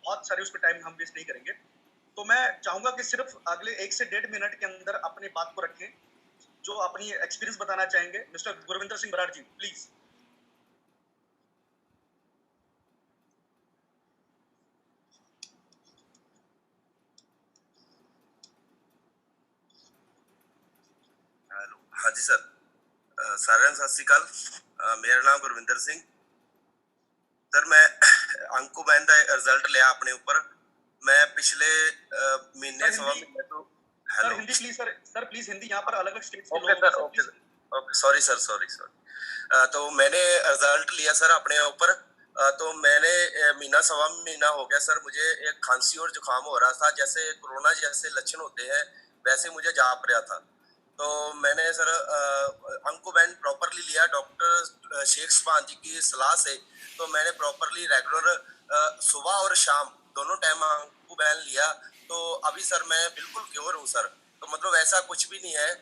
बहुत सारे उस पर टाइम हम वेस्ट नहीं करेंगे। तो मैं चाहूंगा कि सिर्फ अगले 1 से 1.5 मिनट के अंदर अपनी बात को रखें, जो अपनी एक्सपीरियंस बताना चाहेंगे। Mister Gurvinder Singh Brar ji, please. हाँ जी सर, साਰਿਆਂ ਸਤਿ ਸ਼੍ਰੀ ਅਕਾਲ। ਮੇਰਾ ਨਾਮ ਗੁਰਵਿੰਦਰ ਸਿੰਘ सर, मैं अंकुबैन का रिजल्ट लिया अपने ऊपर। मैं पिछले महीने सवा महीने तो sir Hindi please, sir please Hindi, यहाँ पर अलग अलग स्टेट्स के लोग हैं। Okay sorry sir. तो मैंने रिजल्ट लिया सर अपने ऊपर। तो मैंने महीना सवा महीना हो गया सर, मुझे एक खांसी और जुकाम हो रहा था, जैसे कोरोना जैसे लक्षण होते हैं वैसे मुझे जाप रहा था। तो मैंने सर अंकुबैन प्रॉपरली लिया डॉक्टर शेख सुभान जी की सलाह से। तो मैंने प्रॉपरली रेगुलर सुबह और शाम दोनों टाइम अंकुबैन लिया। तो अभी सर मैं बिल्कुल क्योर हूँ सर। तो मतलब ऐसा कुछ भी नहीं है।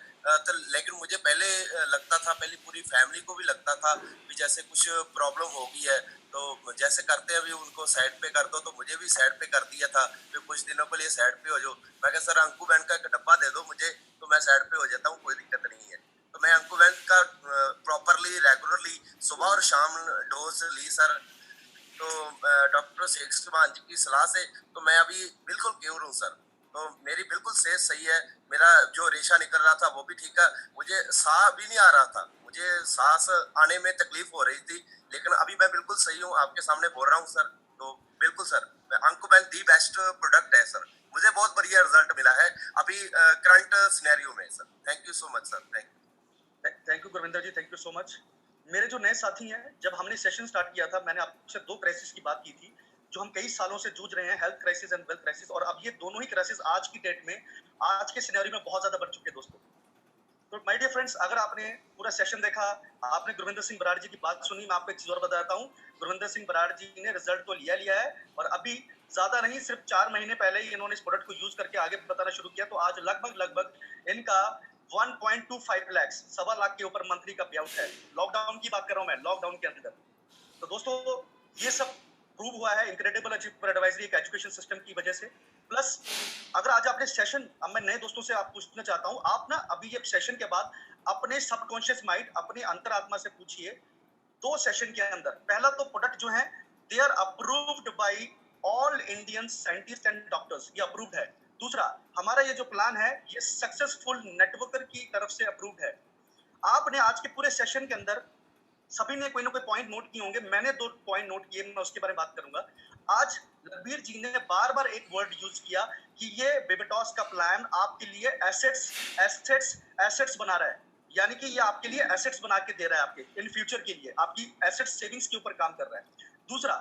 तो लेकिन मुझे पहले लगता था, पहले पूरी फैमिली को भी लगता था कि जैसे कुछ प्रॉब्लम हो गई है, तो जैसे करते हैं अभी उनको साइड पे कर दो, तो मुझे भी साइड पे कर दिया था कि कुछ दिनों के लिए साइड पे हो जाओ। मैं कहा सर अंकु बैंक का एक डब्बा दे दो मुझे, तो मैं साइड पे हो जाता हूँ, कोई दिक्कत नहीं है। तो मैं अंकु बैंक का प्रॉपरली रेगुलरली सुबह और शाम डोज ली सर। तो डॉक्टर शेख जी की सलाह से तो मैं अभी बिल्कुल क्योर हूँ सर। तो मेरी बिल्कुल सेहत सही है, मेरा जो रेशा निकल रहा था वो भी ठीक है, मुझे साह भी नहीं आ रहा था, मुझे सांस आने में तकलीफ हो रही थी, लेकिन अभी मैं बिल्कुल सही हूँ, आपके सामने बोल रहा हूँ सर। तो बिल्कुल सर, अंकु बैंक दी बेस्ट प्रोडक्ट है सर, मुझे बहुत बढ़िया रिजल्ट मिला है अभी करंट सिनेरियो में sir. Thank you so much sir. Thank you Gurvinder ji, thank you so much. मेरे जो नए साथी हैं, जब हमने सेशन स्टार्ट किया था, मैंने आपसे 2 क्राइसिस की बात की थी जो हम कई सालों से जूझ रहे हैं, health crisis and wealth crisis, और अब ये दोनों ही क्राइसिस आज की डेट में, आज के सिनेरियो में बहुत ज्यादा बढ़ चुके हैं दोस्तों। तो माय डियर फ्रेंड्स, अगर आपने पूरा सेशन देखा, आपने गुरविंदर सिंह बराड़ जी की बात सुनी, मैं आपको एक चीज और बताता हूँ। गुरविंदर सिंह बराड़ जी ने रिजल्ट तो लिया है, और अभी ज्यादा नहीं, सिर्फ 4 महीने पहले ही इन्होंने इस प्रोडक्ट को यूज करके आगे बताना शुरू किया। तो आज लगभग इनका 1.25 लाख, 1.25 लाख के ऊपर मंथली का पे आउट है। लॉकडाउन की बात कर रहा हूं मैं, लॉकडाउन के अंदर। तो दोस्तों, ये सब प्रूव हुआ है इनक्रेडिबल अचीवर एडवाइजरी एक एजुकेशन सिस्टम की वजह से। प्लस अगर आज आपने सेशन, अब मैं नए दोस्तों से आप पूछना चाहता हूं, आप ना अभी ये सेशन के बाद अपने सबकॉन्शियस माइंड, अपने अंतरात्मा से पूछिए 2 सेशन के अंदर, पहला तो प्रोडक्ट जो है they are approved by all Indian scientist and doctors, ये अप्रूव्ड है। दूसरा, हमारा ये जो प्लान है ये सक्सेसफुल नेटवर्कर की तरफ से अप्रूव्ड है। आपने आज के पूरे सेशन के अंदर सभी ने कोई ना कोई पॉइंट नोट किए होंगे, मैंने 2 पॉइंट नोट किए, मैं उसके बारे में बात करूंगा। आज लखबीर जी ने बार-बार एक वर्ड यूज किया कि ये बेबिटॉस का प्लान आपके लिए एसेट्स बना रहा है, यानी कि ये आपके लिए एसेट्स बना के दे रहा है, आपके इन फ्यूचर के लिए आपकी एसेट सेविंग्स के ऊपर काम कर रहा है। दूसरा,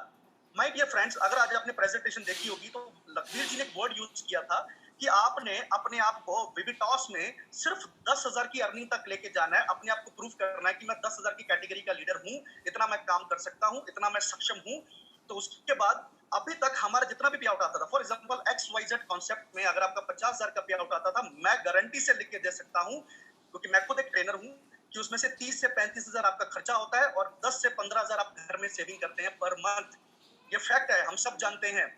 माय डियर फ्रेंड्स, अगर आज आपने प्रेजेंटेशन देखी होगी तो लखबीर जी ने एक वर्ड यूज किया था कि आपने अपने आप को बेबिटॉस में सिर्फ 10,000 की अर्निंग तक लेके जाना है, अपने आप को प्रूव करना है कि मैं 10,000 की कैटेगरी का लीडर हूं, इतना मैं काम कर सकता हूं, इतना मैं सक्षम हूं। तो उसके बाद अभी तक हमारा जितना भी पे आउट आता था, फॉर एग्जांपल XYZ कॉन्सेप्ट में अगर आपका 50,000 का पे आउट आता था, मैं गारंटी से लिख के दे सकता हूं, क्योंकि मैं खुद एक ट्रेनर हूं, कि उसमें से 30 से 35,000 आपका खर्चा होता है और 10 से 15,000 आप घर में सेविंग करते हैं पर मंथ। ये फैक्ट है, हम सब जानते हैं,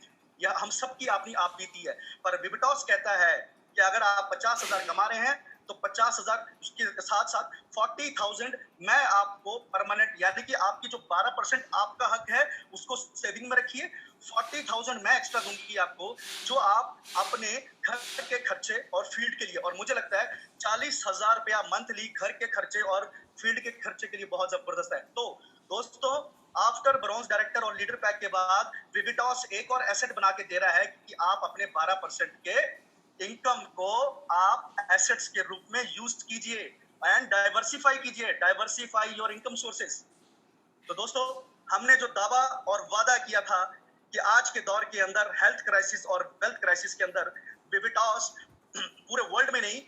या हम सब की अपनी आप बीती है। पर बिबिटॉस कहता है कि अगर आप 50,000 कमा रहे हैं तो 50,000 उसके साथ साथ 40,000 मैं आपको परमानेंट, यानी कि आपकी जो 12% आपका हक है उसको सेविंग में रखिए। 40,000 मैं एक्स्ट्रा दूंगी आपको, जो आप अपने घर के खर्चे और फील्ड के लिए, और मुझे लगता है 40,000 रुपया मंथली घर के खर्चे और फील्ड के खर्चे के लिए बहुत जबरदस्त है। तो दोस्तों, आफ्टर ब्रॉन्ज डायरेक्टर और लीडर पैक के बाद विविटॉस एक और एसेट बना के दे रहा है कि आप अपने 12% के इनकम को आप एसेट्स के रूप में यूज कीजिए एंड डाइवर्सिफाई कीजिए, डाइवर्सिफाई योर इनकम सोर्सेस। तो दोस्तों, हमने जो दावा और वादा किया था कि आज के दौर के अंदर हेल्थ क्राइसिस और वेल्थ क्राइसिस के अंदर विविटॉस पूरे वर्ल्ड में नहीं,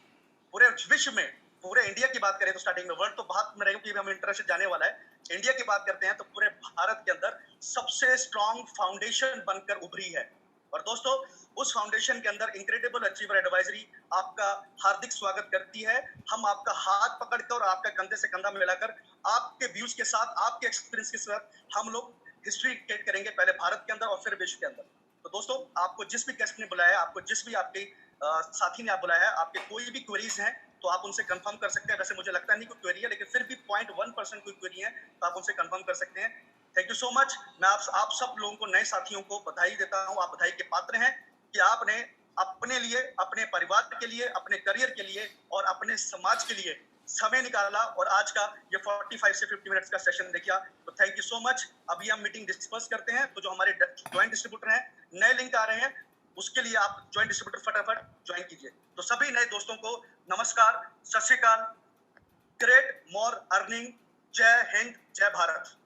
पूरे विश्व में, पूरे इंडिया की बात करें तो स्टार्टिंग में, वर्ल्ड तो बात में रहेगी, हम इंटरनेशनल जाने वाला है, इंडिया की बात करते हैं तो पूरे भारत के अंदर सबसे स्ट्रॉन्ग फाउंडेशन बनकर उभरी है। और दोस्तों, उस फाउंडेशन के अंदर इनक्रेडिबल अचीवर एडवाइजरी आपका हार्दिक स्वागत करती है। हम आपका हाथ पकड़कर और आपका कंधे से कंधा मिलाकर आपके व्यूज के साथ, आपके एक्सपीरियंस के साथ हम लोग हिस्ट्री क्रिएट करेंगे, पहले भारत के अंदर और फिर विश्व के अंदर। तो दोस्तों, आपको जिस भी गेस्ट ने बुलाया, आपको जिस भी आपके साथी ने आप बुलाया है, आपके कोई भी क्वेरीज हैं तो आप उनसे कंफर्म कर सकते हैं। वैसे मुझे लगता नहीं कोई क्वेरी है, लेकिन फिर भी 0.1% कोई क्वेरी है तो आप उनसे कंफर्म कर सकते हैं। Thank you so much. मैं आप सब लोगों को, नए साथियों को बधाई देता हूं। आप बधाई के पात्र हैं कि आपने अपने लिए, अपने परिवार के लिए, अपने करियर के लिए और अपने समाज के लिए समय निकाला और आज का ये 45 से 50 मिनट्स का सेशन देखा। तो थैंक यू सो मच। अभी हम मीटिंग डिस्पर्स करते हैं, तो जो हमारे ज्वाइंट डिस्ट्रीब्यूटर हैं, नए लिंक आ रहे हैं, उसके लिए आप ज्वाइंट डिस्ट्रीब्यूटर फटाफट ज्वाइन कीजिए। तो सभी नए दोस्तों को नमस्कार, सत श्री अकाल, ग्रेट मोर अर्निंग, जय हिंद, जय भारत।